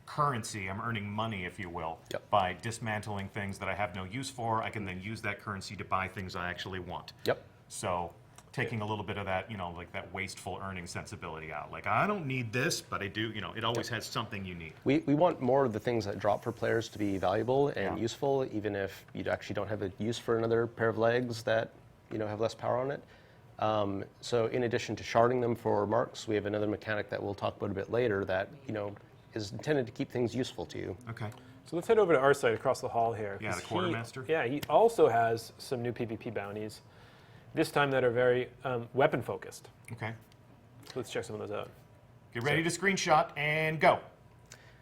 Speaker 2: currency, I'm earning money, if you will,
Speaker 4: Yep.
Speaker 2: by dismantling things that I have no use for. I can then use that currency to buy things I actually want.
Speaker 4: Yep.
Speaker 2: So taking a little bit of that, like that wasteful earning sensibility out. Like, I don't need this, but I do, it always has something you need.
Speaker 4: We want more of the things that drop for players to be valuable and useful, even if you actually don't have a use for another pair of legs that have less power on it. So in addition to sharding them for marks, we have another mechanic that we'll talk about a bit later that is intended to keep things useful to you.
Speaker 2: Okay.
Speaker 3: So let's head over to our site across the hall here.
Speaker 2: Yeah,
Speaker 3: 'cause
Speaker 2: the Quartermaster.
Speaker 3: He also has some new PvP bounties, this time that are very weapon focused.
Speaker 2: Okay.
Speaker 3: Let's check some of those out.
Speaker 2: Get ready to screenshot and go.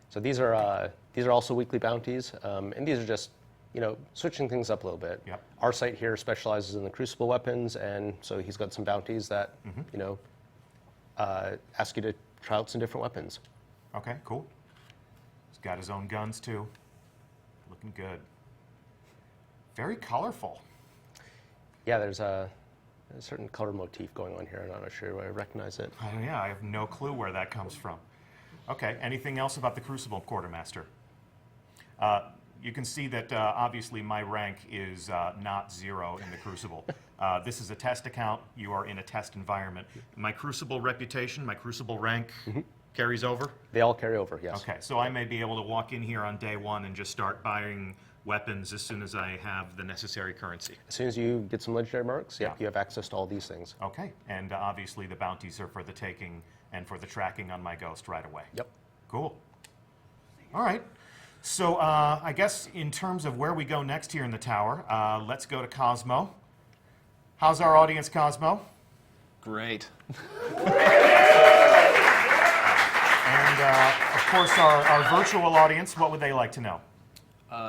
Speaker 4: So these are also weekly bounties, and these are just switching things up a little bit.
Speaker 2: Yep.
Speaker 4: Our site here specializes in the Crucible weapons, and so he's got some bounties that ask you to try out some different weapons.
Speaker 2: Okay, cool. He's got his own guns too. Looking good. Very colorful.
Speaker 4: Yeah, there's a certain color motif going on here, and I'm not sure I recognize it.
Speaker 2: Yeah, I have no clue where that comes from. Okay, anything else about the Crucible Quartermaster? You can see that obviously my rank is not 0 in the Crucible. This is a test account. You are in a test environment. My Crucible reputation, my Crucible rank carries over?
Speaker 4: They all carry over, yes.
Speaker 2: Okay, so I may be able to walk in here on day 1 and just start buying weapons as soon as I have the necessary currency.
Speaker 4: As soon as you get some legendary marks, you have access to all these things.
Speaker 2: Okay, and obviously the bounties are for the taking and for the tracking on my ghost right away.
Speaker 4: Yep.
Speaker 2: Cool. All right. So I guess in terms of where we go next here in the tower, let's go to Cosmo. How's our audience, Cosmo?
Speaker 5: Great.
Speaker 2: And of course, our virtual audience, what would they like to know?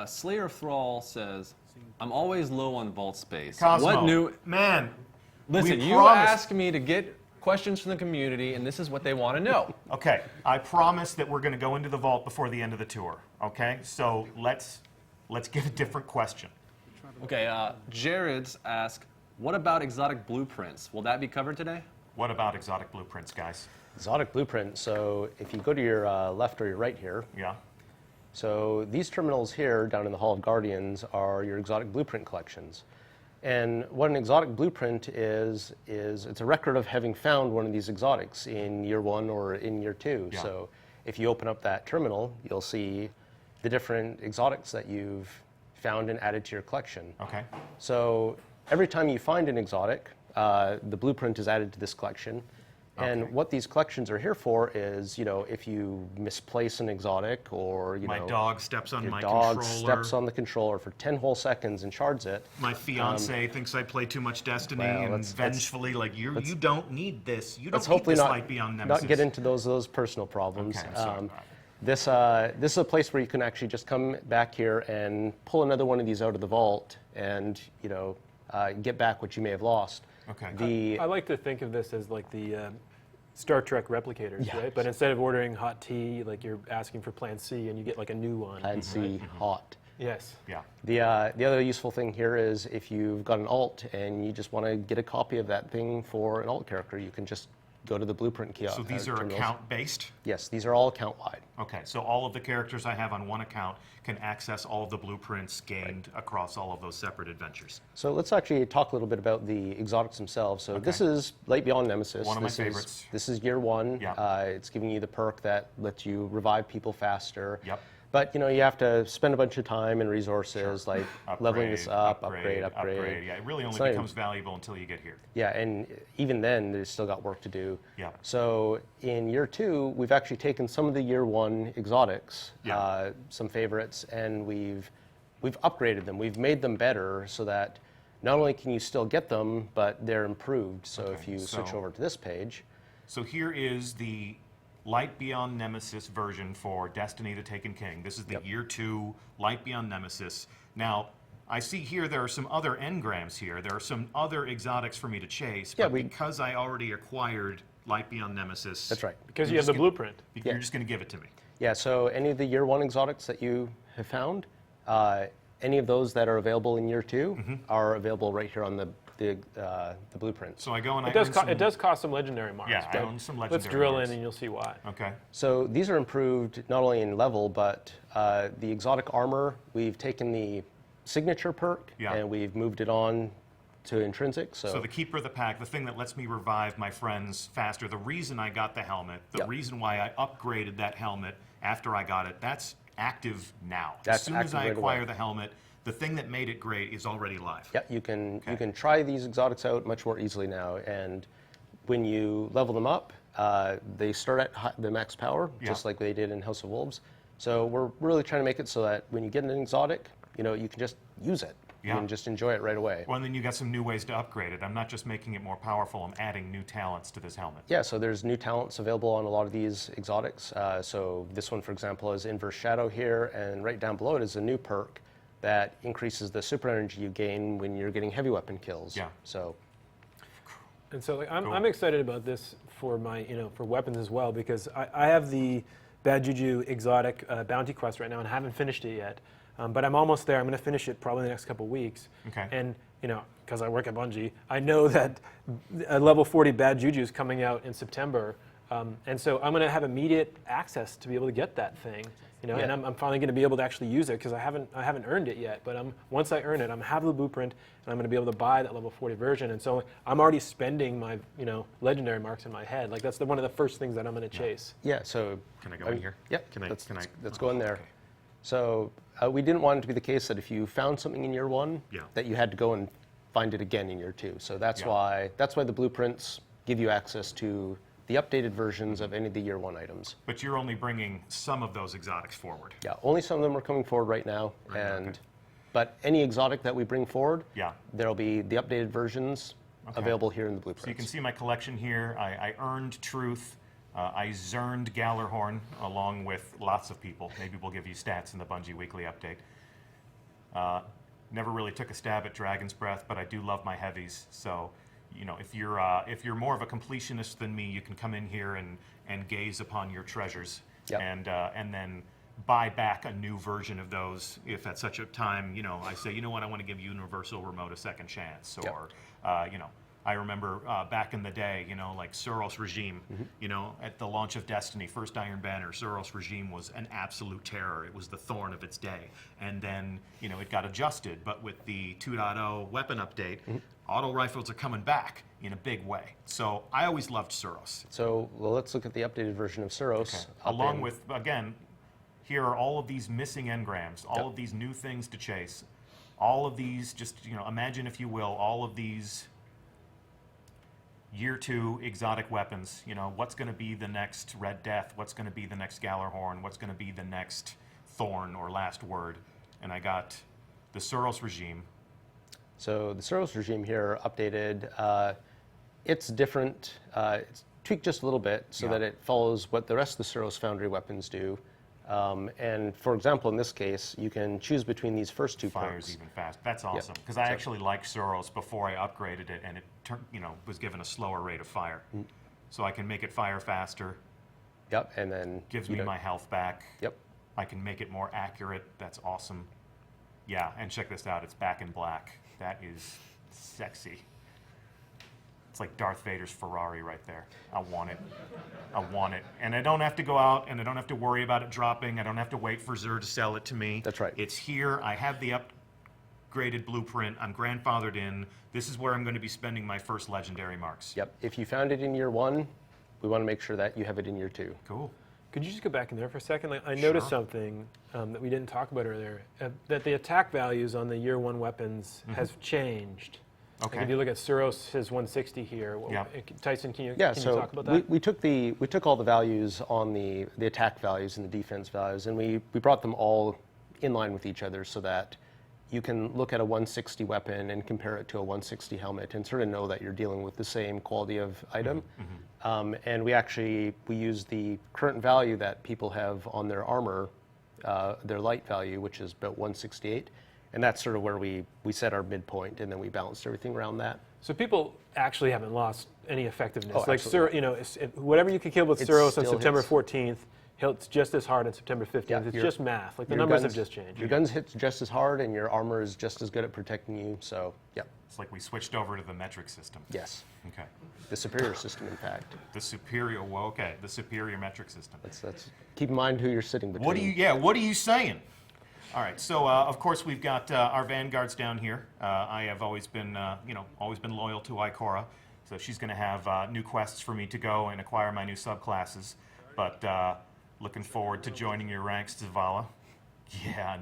Speaker 5: Slayer Thrall says, I'm always low on vault space.
Speaker 2: Cosmo,
Speaker 5: What new...
Speaker 2: man,
Speaker 5: Listen,
Speaker 2: we
Speaker 5: you
Speaker 2: promised-
Speaker 5: asked me to get questions from the community, and this is what they want to know.
Speaker 2: Okay, I promise that we're going to go into the vault before the end of the tour. Okay, so let's get a different question.
Speaker 5: Okay, Jared's asked, what about exotic blueprints? Will that be covered today?
Speaker 2: What about exotic blueprints, guys?
Speaker 4: Exotic blueprint, so if you go to your left or your right here,
Speaker 2: Yeah.
Speaker 4: so these terminals here down in the Hall of Guardians are your exotic blueprint collections. And what an exotic blueprint is it's a record of having found one of these exotics in year 1 or in year 2.
Speaker 2: Yeah.
Speaker 4: So if you open up that terminal, you'll see the different exotics that you've found and added to your collection.
Speaker 2: Okay.
Speaker 4: So every time you find an exotic, the blueprint is added to this collection. And
Speaker 2: Okay.
Speaker 4: what these collections are here for is, if you misplace an exotic or,
Speaker 2: My dog steps on
Speaker 4: your
Speaker 2: my
Speaker 4: dog
Speaker 2: controller.
Speaker 4: steps on the controller for 10 whole seconds and shards it.
Speaker 2: My fiance thinks I play too much Destiny,
Speaker 4: well,
Speaker 2: and
Speaker 4: let's-
Speaker 2: vengefully, like, you don't need this. You
Speaker 4: Let's
Speaker 2: don't need
Speaker 4: hopefully
Speaker 2: this
Speaker 4: not,
Speaker 2: Light Beyond Nemesis.
Speaker 4: not get into those personal problems.
Speaker 2: Okay, I'm sorry. All right.
Speaker 4: This is a place where you can actually just come back here and pull another one of these out of the vault and, get back what you may have lost.
Speaker 2: Okay.
Speaker 3: I like to think of this as like the Star Trek replicators,
Speaker 4: Yeah.
Speaker 3: right? But instead of ordering hot tea, like you're asking for Plan C and you get like a new one.
Speaker 4: And see hot.
Speaker 3: Yes.
Speaker 2: Yeah.
Speaker 4: The other useful thing here is if you've got an alt and you just want to get a copy of that thing for an alt character, you can just go to the blueprint kiosk.
Speaker 2: So these are
Speaker 4: terminals.
Speaker 2: account-based?
Speaker 4: Yes, these are all account-wide.
Speaker 2: Okay, so all of the characters I have on one account can access all of the blueprints gained across all of those separate adventures.
Speaker 4: So let's actually talk a little bit about the exotics themselves. So this is Light Beyond Nemesis.
Speaker 2: One of my
Speaker 4: This
Speaker 2: favorites.
Speaker 4: This is year 1.
Speaker 2: Yeah.
Speaker 4: It's giving you the perk that lets you revive people faster.
Speaker 2: Yep.
Speaker 4: But you have to spend a bunch of time and resources like leveling this up, upgrade.
Speaker 2: Yeah, it really only
Speaker 4: It's not
Speaker 2: becomes valuable until you get here.
Speaker 4: Yeah, and even then, there's still got work to do.
Speaker 2: Yeah.
Speaker 4: So in year 2, we've actually taken some of the year 1 exotics,
Speaker 2: Yeah.
Speaker 4: some favorites, and we've upgraded them. We've made them better so that not only can you still get them, but they're improved. So if you switch over to this page,
Speaker 2: So here is the Light Beyond Nemesis version for Destiny the Taken King. This is the year 2 Light Beyond Nemesis. Now, I see here there are some other engrams here. There are some other exotics for me to chase,
Speaker 4: Yeah,
Speaker 2: but because I already acquired Light Beyond Nemesis...
Speaker 4: that's right.
Speaker 3: Because you have the blueprint.
Speaker 2: You're just going to give it to me.
Speaker 4: Yeah, so any of the year 1 exotics that you have found, any of those that are available in year 2 are available right here on the blueprint.
Speaker 2: So I go and
Speaker 3: It does cost some legendary marks.
Speaker 2: Yeah, I
Speaker 3: but
Speaker 2: own some legendary
Speaker 3: let's drill
Speaker 2: marks.
Speaker 3: in and you'll see why.
Speaker 2: Okay.
Speaker 4: So these are improved not only in level, but the exotic armor, we've taken the signature perk and we've moved it on to intrinsic.
Speaker 2: So the Keeper of the Pack, the thing that lets me revive my friends faster, the reason I got the helmet, the reason why I upgraded that helmet after I got it, that's active now.
Speaker 4: That's
Speaker 2: as soon as I
Speaker 4: active right
Speaker 2: acquire
Speaker 4: away.
Speaker 2: the helmet, the thing that made it great is already live.
Speaker 4: Yeah, you can try these exotics out much more easily now, and when you level them up, they start at the max power, just like they did in House of Wolves. So we're really trying to make it so that when you get an exotic, you know, you can just use it.
Speaker 2: Yeah.
Speaker 4: You can just enjoy it right away.
Speaker 2: Well, and then you got some new ways to upgrade it. I'm not just making it more powerful, I'm adding new talents to this helmet.
Speaker 4: Yeah, so there's new talents available on a lot of these exotics. So this one, for example, is Inverse Shadow here, and right down below it is a new perk that increases the super energy you gain when you're getting heavy weapon kills.
Speaker 2: Yeah.
Speaker 4: So.
Speaker 3: And so like, I'm,
Speaker 2: Cool.
Speaker 3: I'm excited about this for my, for weapons as well, because I have the Bad Juju exotic bounty quest right now and haven't finished it yet. But I'm almost there. I'm going to finish it probably in the next couple weeks.
Speaker 2: Okay.
Speaker 3: And, because I work at Bungie, I know that a level 40 Bad Juju is coming out in September. And so I'm going to have immediate access to be able to get that thing.
Speaker 4: Yeah.
Speaker 3: And I'm finally going to be able to actually use it because I haven't earned it yet. But once I earn it, I'm going to have the blueprint and I'm going to be able to buy that level 40 version. And so I'm already spending my legendary marks in my head. Like that's one of the first things that I'm going to chase.
Speaker 4: Yeah, so.
Speaker 2: Can I go in here?
Speaker 4: Yeah,
Speaker 2: Can I?
Speaker 4: let's go in there.
Speaker 2: Okay.
Speaker 4: So we didn't want it to be the case that if you found something in year 1,
Speaker 2: Yeah.
Speaker 4: that you had to go and find it again in year 2. So that's
Speaker 2: Yeah.
Speaker 4: why the blueprints give you access to the updated versions of any of the year 1 items.
Speaker 2: But you're only bringing some of those exotics forward.
Speaker 4: Yeah, only some of them are coming forward right now,
Speaker 2: okay.
Speaker 4: But any exotic that we bring forward,
Speaker 2: Yeah.
Speaker 4: there'll be the updated versions available here in the blueprints.
Speaker 2: So you can see my collection here. I earned Truth. I zerned Gallarhorn along with lots of people. Maybe we'll give you stats in the Bungie Weekly Update. Never really took a stab at Dragon's Breath, but I do love my heavies. So, if you're more of a completionist than me, you can come in here and gaze upon your treasures,
Speaker 4: Yep.
Speaker 2: and then buy back a new version of those if at such a time, I say, you know what, I want to give Universal Remote a second chance,
Speaker 4: Yep.
Speaker 2: or I remember back in the day, like Suros Regime, at the launch of Destiny, first Iron Banner, Suros Regime was an absolute terror. It was the thorn of its day. And then, it got adjusted. But with the 2.0 weapon update, auto rifles are coming back in a big way. So I always loved Suros.
Speaker 4: So let's look at the updated version of Suros.
Speaker 2: Along with, again, here are all of these missing engrams, all of these new things to chase, all of these, just, imagine, if you will, all of these Year 2 exotic weapons. What's going to be the next Red Death? What's going to be the next Gallarhorn? What's going to be the next Thorn or Last Word? And I got the Suros Regime.
Speaker 4: So the Suros Regime here updated. It's different. It's tweaked just a little bit so that it follows what the rest of the Suros Foundry weapons do. And for example, in this case, you can choose between these first two
Speaker 2: Fires
Speaker 4: perks.
Speaker 2: even fast. That's awesome, because I actually liked Suros before I upgraded it, and it was given a slower rate of fire. So I can make it fire faster.
Speaker 4: Yep, and then
Speaker 2: Gives me my health back.
Speaker 4: Yep.
Speaker 2: I can make it more accurate. That's awesome. Yeah, and check this out. It's back in black. That is sexy. It's like Darth Vader's Ferrari right there. I want it. I want it. And I don't have to go out, and I don't have to worry about it dropping. I don't have to wait for Xur to sell it to me.
Speaker 4: That's right.
Speaker 2: It's here. I have the upgraded blueprint. I'm grandfathered in. This is where I'm going to be spending my first legendary marks.
Speaker 4: Yep. If you found it in year 1, we want to make sure that you have it in year 2.
Speaker 2: Cool.
Speaker 3: Could you just go back in there for a second? Like, I noticed something that we didn't talk about earlier, that the attack values on the year 1 weapons has changed.
Speaker 2: Okay.
Speaker 3: Like if you look at Suros, his 160 here.
Speaker 2: Yeah.
Speaker 3: Tyson, can you
Speaker 4: Yeah,
Speaker 3: can
Speaker 4: so
Speaker 3: you talk about that?
Speaker 4: we took all the values on the attack values and the defense values, and we brought them all in line with each other so that you can look at a 160 weapon and compare it to a 160 helmet and sort of know that you're dealing with the same quality of item. And we use the current value that people have on their armor, their light value, which is about 168. And that's sort of where we set our midpoint, and then we balanced everything around that.
Speaker 3: So people actually haven't lost any effectiveness.
Speaker 4: Oh,
Speaker 3: Like
Speaker 4: absolutely.
Speaker 3: whatever you could kill with
Speaker 4: It
Speaker 3: Suros on
Speaker 4: still
Speaker 3: September
Speaker 4: hits.
Speaker 3: 14th, hits just as hard on September 15th.
Speaker 4: Yeah,
Speaker 3: it's
Speaker 4: your-
Speaker 3: just math. Like the
Speaker 4: your
Speaker 3: numbers
Speaker 4: guns-
Speaker 3: have just changed.
Speaker 4: Your guns hit just as hard, and your armor is just as good at protecting you. So, yep,
Speaker 2: It's like we switched over to the metric system.
Speaker 4: yes,
Speaker 2: Okay.
Speaker 4: the superior system, in fact.
Speaker 2: The superior, well, okay, the superior metric system.
Speaker 4: That's keep in mind who you're sitting between.
Speaker 2: What are you saying? All right, so of course we've got our vanguards down here. I have always been, always been loyal to Ikora, so she's going to have new quests for me to go and acquire my new subclasses. But looking forward to joining your ranks, Zavala. Yeah,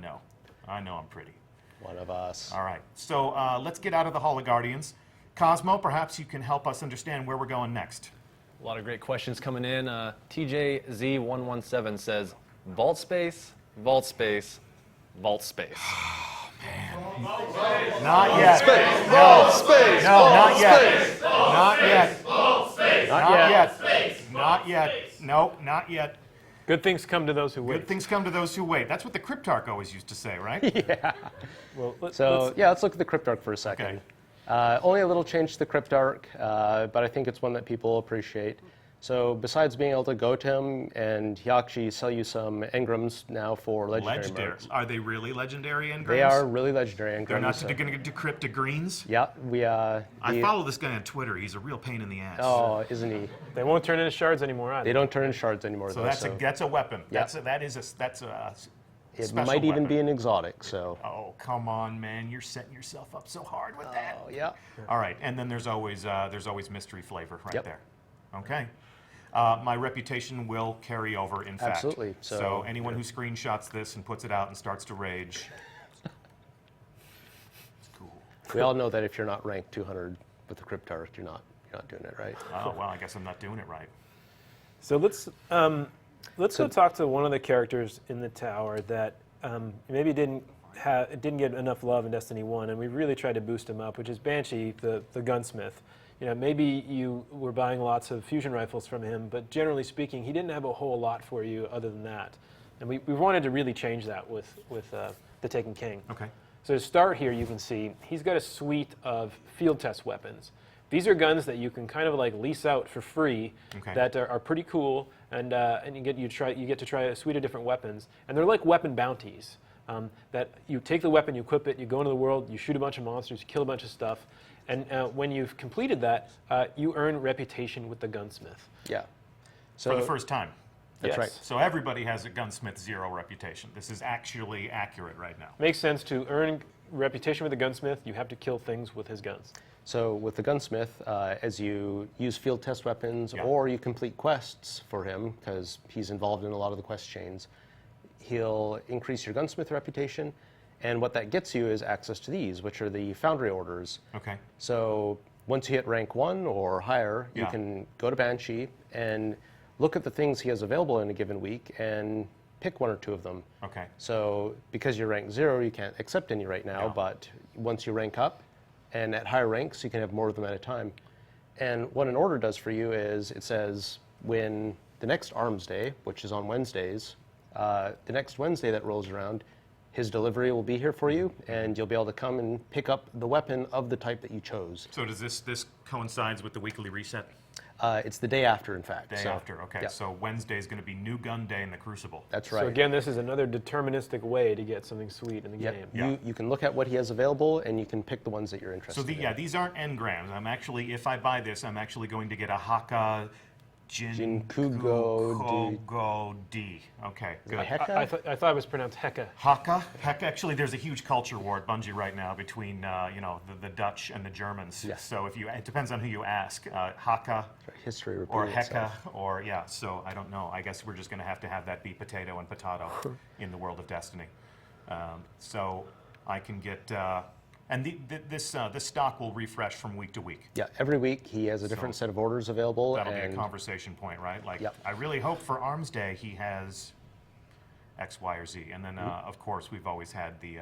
Speaker 2: I know I'm pretty.
Speaker 4: One of us.
Speaker 2: All right, so let's get out of the Hall of Guardians. Cosmo, perhaps you can help us understand where we're going next.
Speaker 5: A lot of great questions coming in. TJZ117 says, Vault space, vault space, vault space.
Speaker 2: Not yet.
Speaker 5: Space,
Speaker 2: No.
Speaker 5: vault space,
Speaker 2: No,
Speaker 5: vault
Speaker 2: not yet.
Speaker 5: space.
Speaker 2: Not yet. Not
Speaker 3: yet.
Speaker 2: yet. Not yet. Nope, not yet.
Speaker 3: Good things come to those who wait.
Speaker 2: Good things come to those who wait. That's what the Cryptarch always used to say, right?
Speaker 3: Well,
Speaker 4: let's look at the Cryptarch for a second.
Speaker 2: Okay.
Speaker 4: Only a little change to the Cryptarch, but I think it's one that people appreciate. So besides being able to go to him, and he'll actually sell you some engrams now for legendary modes.
Speaker 2: Are they really legendary engrams?
Speaker 4: They are really legendary engrams.
Speaker 2: They're not going to decrypt to greens?
Speaker 4: Yeah,
Speaker 2: I follow this guy on Twitter. He's a real pain in the ass.
Speaker 4: Oh, isn't he?
Speaker 3: They won't turn into shards anymore either.
Speaker 4: They don't turn into shards anymore.
Speaker 2: So
Speaker 4: though,
Speaker 2: that's a weapon.
Speaker 4: Yeah.
Speaker 2: That's a
Speaker 4: it
Speaker 2: special
Speaker 4: might even
Speaker 2: weapon.
Speaker 4: be an exotic. So.
Speaker 2: Oh, come on, man! You're setting yourself up so hard with that.
Speaker 4: Oh yeah.
Speaker 2: All right, and then there's always mystery flavor right
Speaker 4: Yep.
Speaker 2: there. Okay. My reputation will carry over, in fact.
Speaker 4: Absolutely.
Speaker 2: So anyone who screenshots this and puts it out and starts to rage, it's cool.
Speaker 4: We all know that if you're not ranked 200 with the Cryptarch, you're not doing it right.
Speaker 2: Oh, well, I guess I'm not doing it right.
Speaker 3: So let's go talk to one of the characters in the tower that maybe didn't get enough love in Destiny 1, and we really tried to boost him up, which is Banshee, the gunsmith. You know, maybe you were buying lots of fusion rifles from him, but generally speaking, he didn't have a whole lot for you other than that. And we wanted to really change that with the Taken King.
Speaker 2: Okay.
Speaker 3: So to start here, you can see he's got a suite of field test weapons. These are guns that you can kind of like lease out for free,
Speaker 2: Okay.
Speaker 3: that are pretty cool, and you get to try a suite of different weapons, and they're like weapon bounties. That you take the weapon, you equip it, you go into the world, you shoot a bunch of monsters, you kill a bunch of stuff, and when you've completed that, you earn reputation with the gunsmith.
Speaker 4: Yeah. So
Speaker 2: For the first time.
Speaker 4: That's
Speaker 3: Yes.
Speaker 4: right.
Speaker 2: So everybody has a gunsmith 0 reputation. This is actually accurate right now.
Speaker 3: Makes sense. To earn reputation with the gunsmith, you have to kill things with his guns.
Speaker 4: So with the gunsmith, as you use field test weapons
Speaker 2: Yeah.
Speaker 4: or you complete quests for him, because he's involved in a lot of the quest chains, he'll increase your gunsmith reputation. And what that gets you is access to these, which are the foundry orders.
Speaker 2: Okay.
Speaker 4: So once you hit rank 1 or higher, you
Speaker 2: Yeah.
Speaker 4: can go to Banshee and look at the things he has available in a given week and pick 1 or 2 of them.
Speaker 2: Okay.
Speaker 4: So because you're rank 0, you can't accept any right now,
Speaker 2: Yeah.
Speaker 4: but once you rank up, and at higher ranks, you can have more of them at a time. And what an order does for you is it says when the next Arms Day, which is on Wednesdays, the next Wednesday that rolls around, his delivery will be here for you, and you'll be able to come and pick up the weapon of the type that you chose.
Speaker 2: So does this coincides with the weekly reset?
Speaker 4: It's the day after, in fact.
Speaker 2: Day
Speaker 4: So,
Speaker 2: after, okay.
Speaker 4: yeah.
Speaker 2: So Wednesday is going to be New Gun Day in the Crucible.
Speaker 4: That's right.
Speaker 3: So again, this is another deterministic way to get something sweet in the
Speaker 4: Yep.
Speaker 3: game.
Speaker 2: Yeah.
Speaker 4: You can look at what he has available, and you can pick the ones that you're interested
Speaker 2: So
Speaker 4: in.
Speaker 2: yeah, these aren't engrams. I'm actually, if I buy this, I'm actually going to get a Haka Jinkugo D. Okay, good.
Speaker 4: Heka?
Speaker 3: I thought it was pronounced Heka.
Speaker 2: Haka? Haka. Actually, there's a huge culture war at Bungie right now between the Dutch and the Germans.
Speaker 4: Yeah.
Speaker 2: So it depends on who you ask. Haka
Speaker 4: History
Speaker 2: or
Speaker 4: repeating
Speaker 2: Heka
Speaker 4: itself.
Speaker 2: or yeah. So I don't know. I guess we're just going to have that be potato and potato in the world of Destiny. So I can get. And this stock will refresh from week to week.
Speaker 4: Yeah, every week he has a different set of orders available.
Speaker 2: That'll be a
Speaker 4: and
Speaker 2: conversation point, right? Like,
Speaker 4: Yep.
Speaker 2: I really hope for Arms Day he has X, Y, or Z. And then, of course, we've always had the,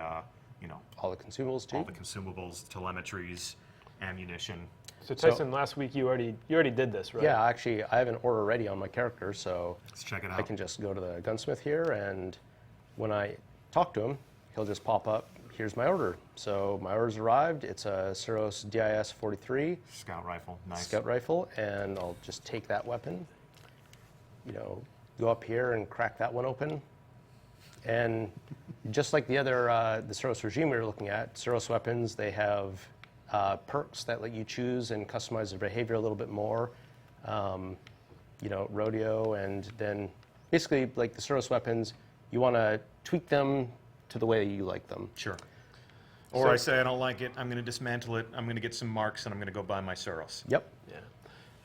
Speaker 4: all the consumables too.
Speaker 2: all the consumables, telemetries, ammunition.
Speaker 3: So Tyson, last week you already did this, right?
Speaker 4: Yeah, actually, I have an order ready on my character, so
Speaker 2: Let's check it
Speaker 4: I
Speaker 2: out.
Speaker 4: can just go to the gunsmith here, and when I talk to him, he'll just pop up. Here's my order. So my order's arrived. It's a Suros DIS 43
Speaker 2: Scout rifle, nice.
Speaker 4: scout rifle, and I'll just take that weapon. Go up here and crack that one open, and just like the other the Suros regime we were looking at, Suros weapons, they have perks that let you choose and customize their behavior a little bit more. Rodeo, and then basically like the Suros weapons, you want to tweak them to the way you like them.
Speaker 2: Sure. Or I say I don't like it, I'm going to dismantle it, I'm going to get some marks, and I'm going to go buy my Suros.
Speaker 4: Yep.
Speaker 3: Yeah.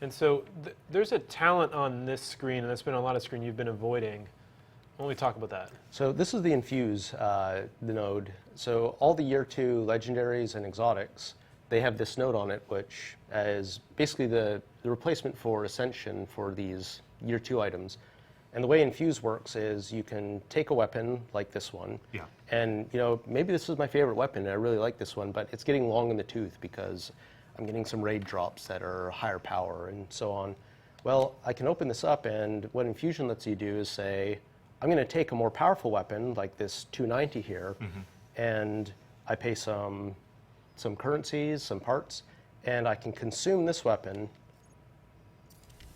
Speaker 3: And so there's a talent on this screen, and that's been a lot of screen you've been avoiding. Why don't we talk about that?
Speaker 4: So this is the Infuse, the node. So all the Year 2 legendaries and exotics, they have this node on it, which is basically the replacement for Ascension for these Year 2 items. And the way Infuse works is you can take a weapon like this one, and maybe this is my favorite weapon, and I really like this one, but it's getting long in the tooth because I'm getting some raid drops that are higher power and so on. Well, I can open this up, and what Infusion lets you do is say, I'm going to take a more powerful weapon like this 290 here, and I pay some currencies, some parts, and I can consume this weapon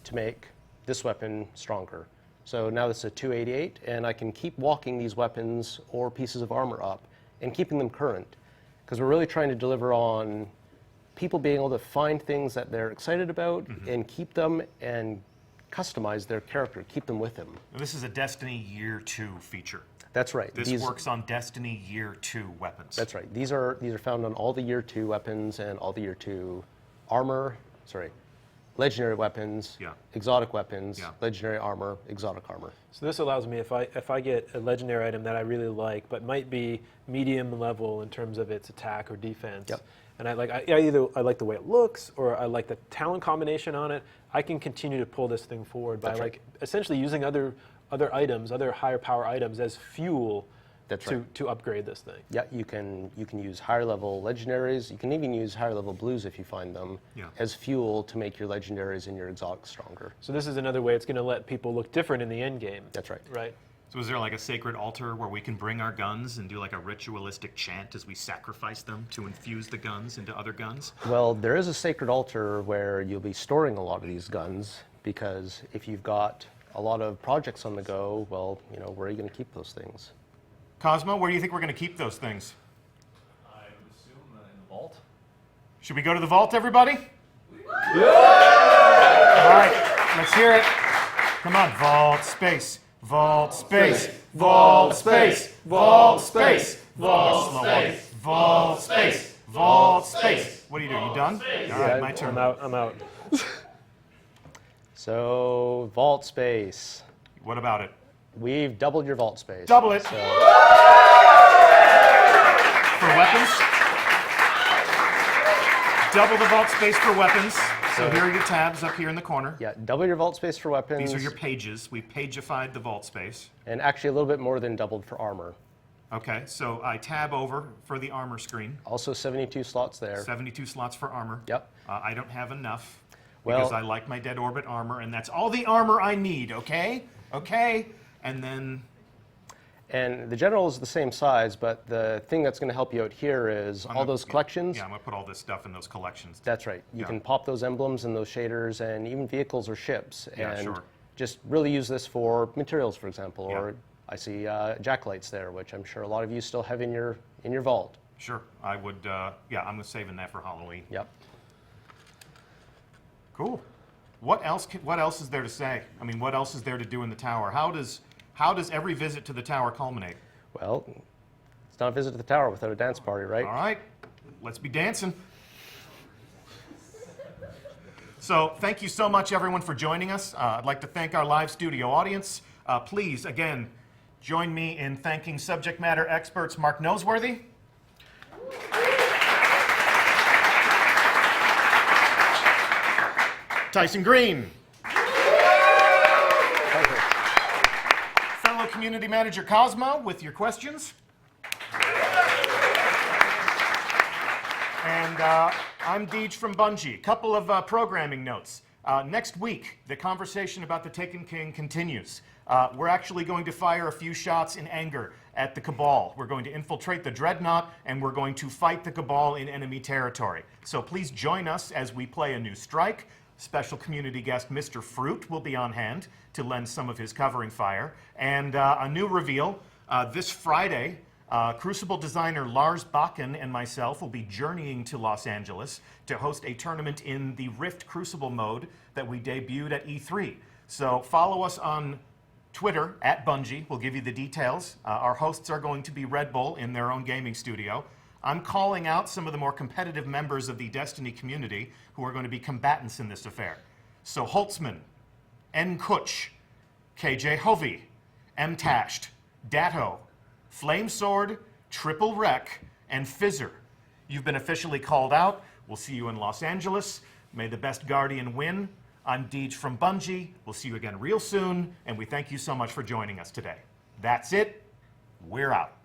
Speaker 4: to make this weapon stronger. So now this is a 288, and I can keep walking these weapons or pieces of armor up and keeping them current, because we're really trying to deliver on people being able to find things that they're excited about and keep them and customize their character, keep them with them.
Speaker 2: This is a Destiny Year 2 feature.
Speaker 4: That's right.
Speaker 2: This works on Destiny Year 2 weapons.
Speaker 4: That's right. These are found on all the Year 2 weapons and all the Year 2 armor, legendary weapons, exotic weapons, legendary armor, exotic armor.
Speaker 3: So this allows me, if I get a legendary item that I really like, but might be medium level in terms of its attack or defense, and either I like the way it looks or I like the talent combination on it, I can continue to pull this thing forward by essentially using other items, other higher power items as fuel to upgrade this thing.
Speaker 4: Yeah, you can use higher level legendaries. You can even use higher level blues if you find them as fuel to make your legendaries and your exotics stronger.
Speaker 3: So this is another way it's going to let people look different in the end game.
Speaker 4: That's right.
Speaker 3: Right.
Speaker 2: So is there like a sacred altar where we can bring our guns and do like a ritualistic chant as we sacrifice them to infuse the guns into other guns?
Speaker 4: Well, there is a sacred altar where you'll be storing a lot of these guns, because if you've got a lot of projects on the go, well, where are you going to keep those things?
Speaker 2: Cosmo, where do you think we're going to keep those things?
Speaker 5: I would assume in the vault.
Speaker 2: Should we go to the vault, everybody? Yeah! All right, let's hear it. Come on, vault space, vault space, vault space, vault space, vault space, vault space, vault space. What are you doing? You done? All right, my turn.
Speaker 3: I'm out.
Speaker 4: So, vault space.
Speaker 2: What about it?
Speaker 4: We've doubled your vault space.
Speaker 2: Double it.
Speaker 4: So,
Speaker 2: for weapons. Double the vault space for weapons. So here are your tabs up here in the corner.
Speaker 4: yeah, double your vault space for weapons.
Speaker 2: These are your pages. We've pageified the vault space.
Speaker 4: And actually a little bit more than doubled for armor.
Speaker 2: Okay, so I tab over for the armor screen.
Speaker 4: Also 72 slots there.
Speaker 2: 72 slots for armor.
Speaker 4: Yep.
Speaker 2: I don't have enough
Speaker 4: Well-
Speaker 2: because I like my dead orbit armor, and that's all the armor I need, okay? Okay? And then,
Speaker 4: And the general is the same size, but the thing that's going to help you out here is all those collections.
Speaker 2: yeah, I'm going to put all this stuff in those collections.
Speaker 4: That's right. You can pop those emblems and those shaders and even vehicles or ships.
Speaker 2: Yeah,
Speaker 4: and
Speaker 2: sure.
Speaker 4: just really use this for materials, for example.
Speaker 2: Yeah.
Speaker 4: Or I see jacklights there, which I'm sure a lot of you still have in your vault.
Speaker 2: Sure, I would, yeah, I'm saving that for Halloween.
Speaker 4: Yep.
Speaker 2: Cool. What else is there to say? I mean, what else is there to do in the tower? How does every visit to the tower culminate?
Speaker 4: Well, it's not a visit to the tower without a dance party, right?
Speaker 2: All right, let's be dancing. So thank you so much, everyone, for joining us. I'd like to thank our live studio audience. Please, again, join me in thanking subject matter experts Mark Noseworthy, Tyson Green, fellow community manager Cosmo with your questions, and I'm Deej from Bungie. Couple of programming notes. Next week, the conversation about the Taken King continues. We're actually going to fire a few shots in anger at the Cabal. We're going to infiltrate the Dreadnought, and we're going to fight the Cabal in enemy territory. So please join us as we play a new strike. Special community guest Mr. Fruit will be on hand to lend some of his covering fire. And a new reveal, this Friday, Crucible designer Lars Bakken and myself will be journeying to Los Angeles to host a tournament in the Rift Crucible mode that we debuted at E3. So follow us on Twitter, @Bungie. We'll give you the details. Our hosts are going to be Red Bull in their own gaming studio. I'm calling out some of the more competitive members of the Destiny community who are going to be combatants in this affair. So Holtzman, N. Kutch, KJ Hovey, M. Tasht, Datto, Flamesword, Triple Wreck, and Fizzer. You've been officially called out. We'll see you in Los Angeles. May the best Guardian win. I'm Deej from Bungie. We'll see you again real soon, and we thank you so much for joining us today. That's it. We're out.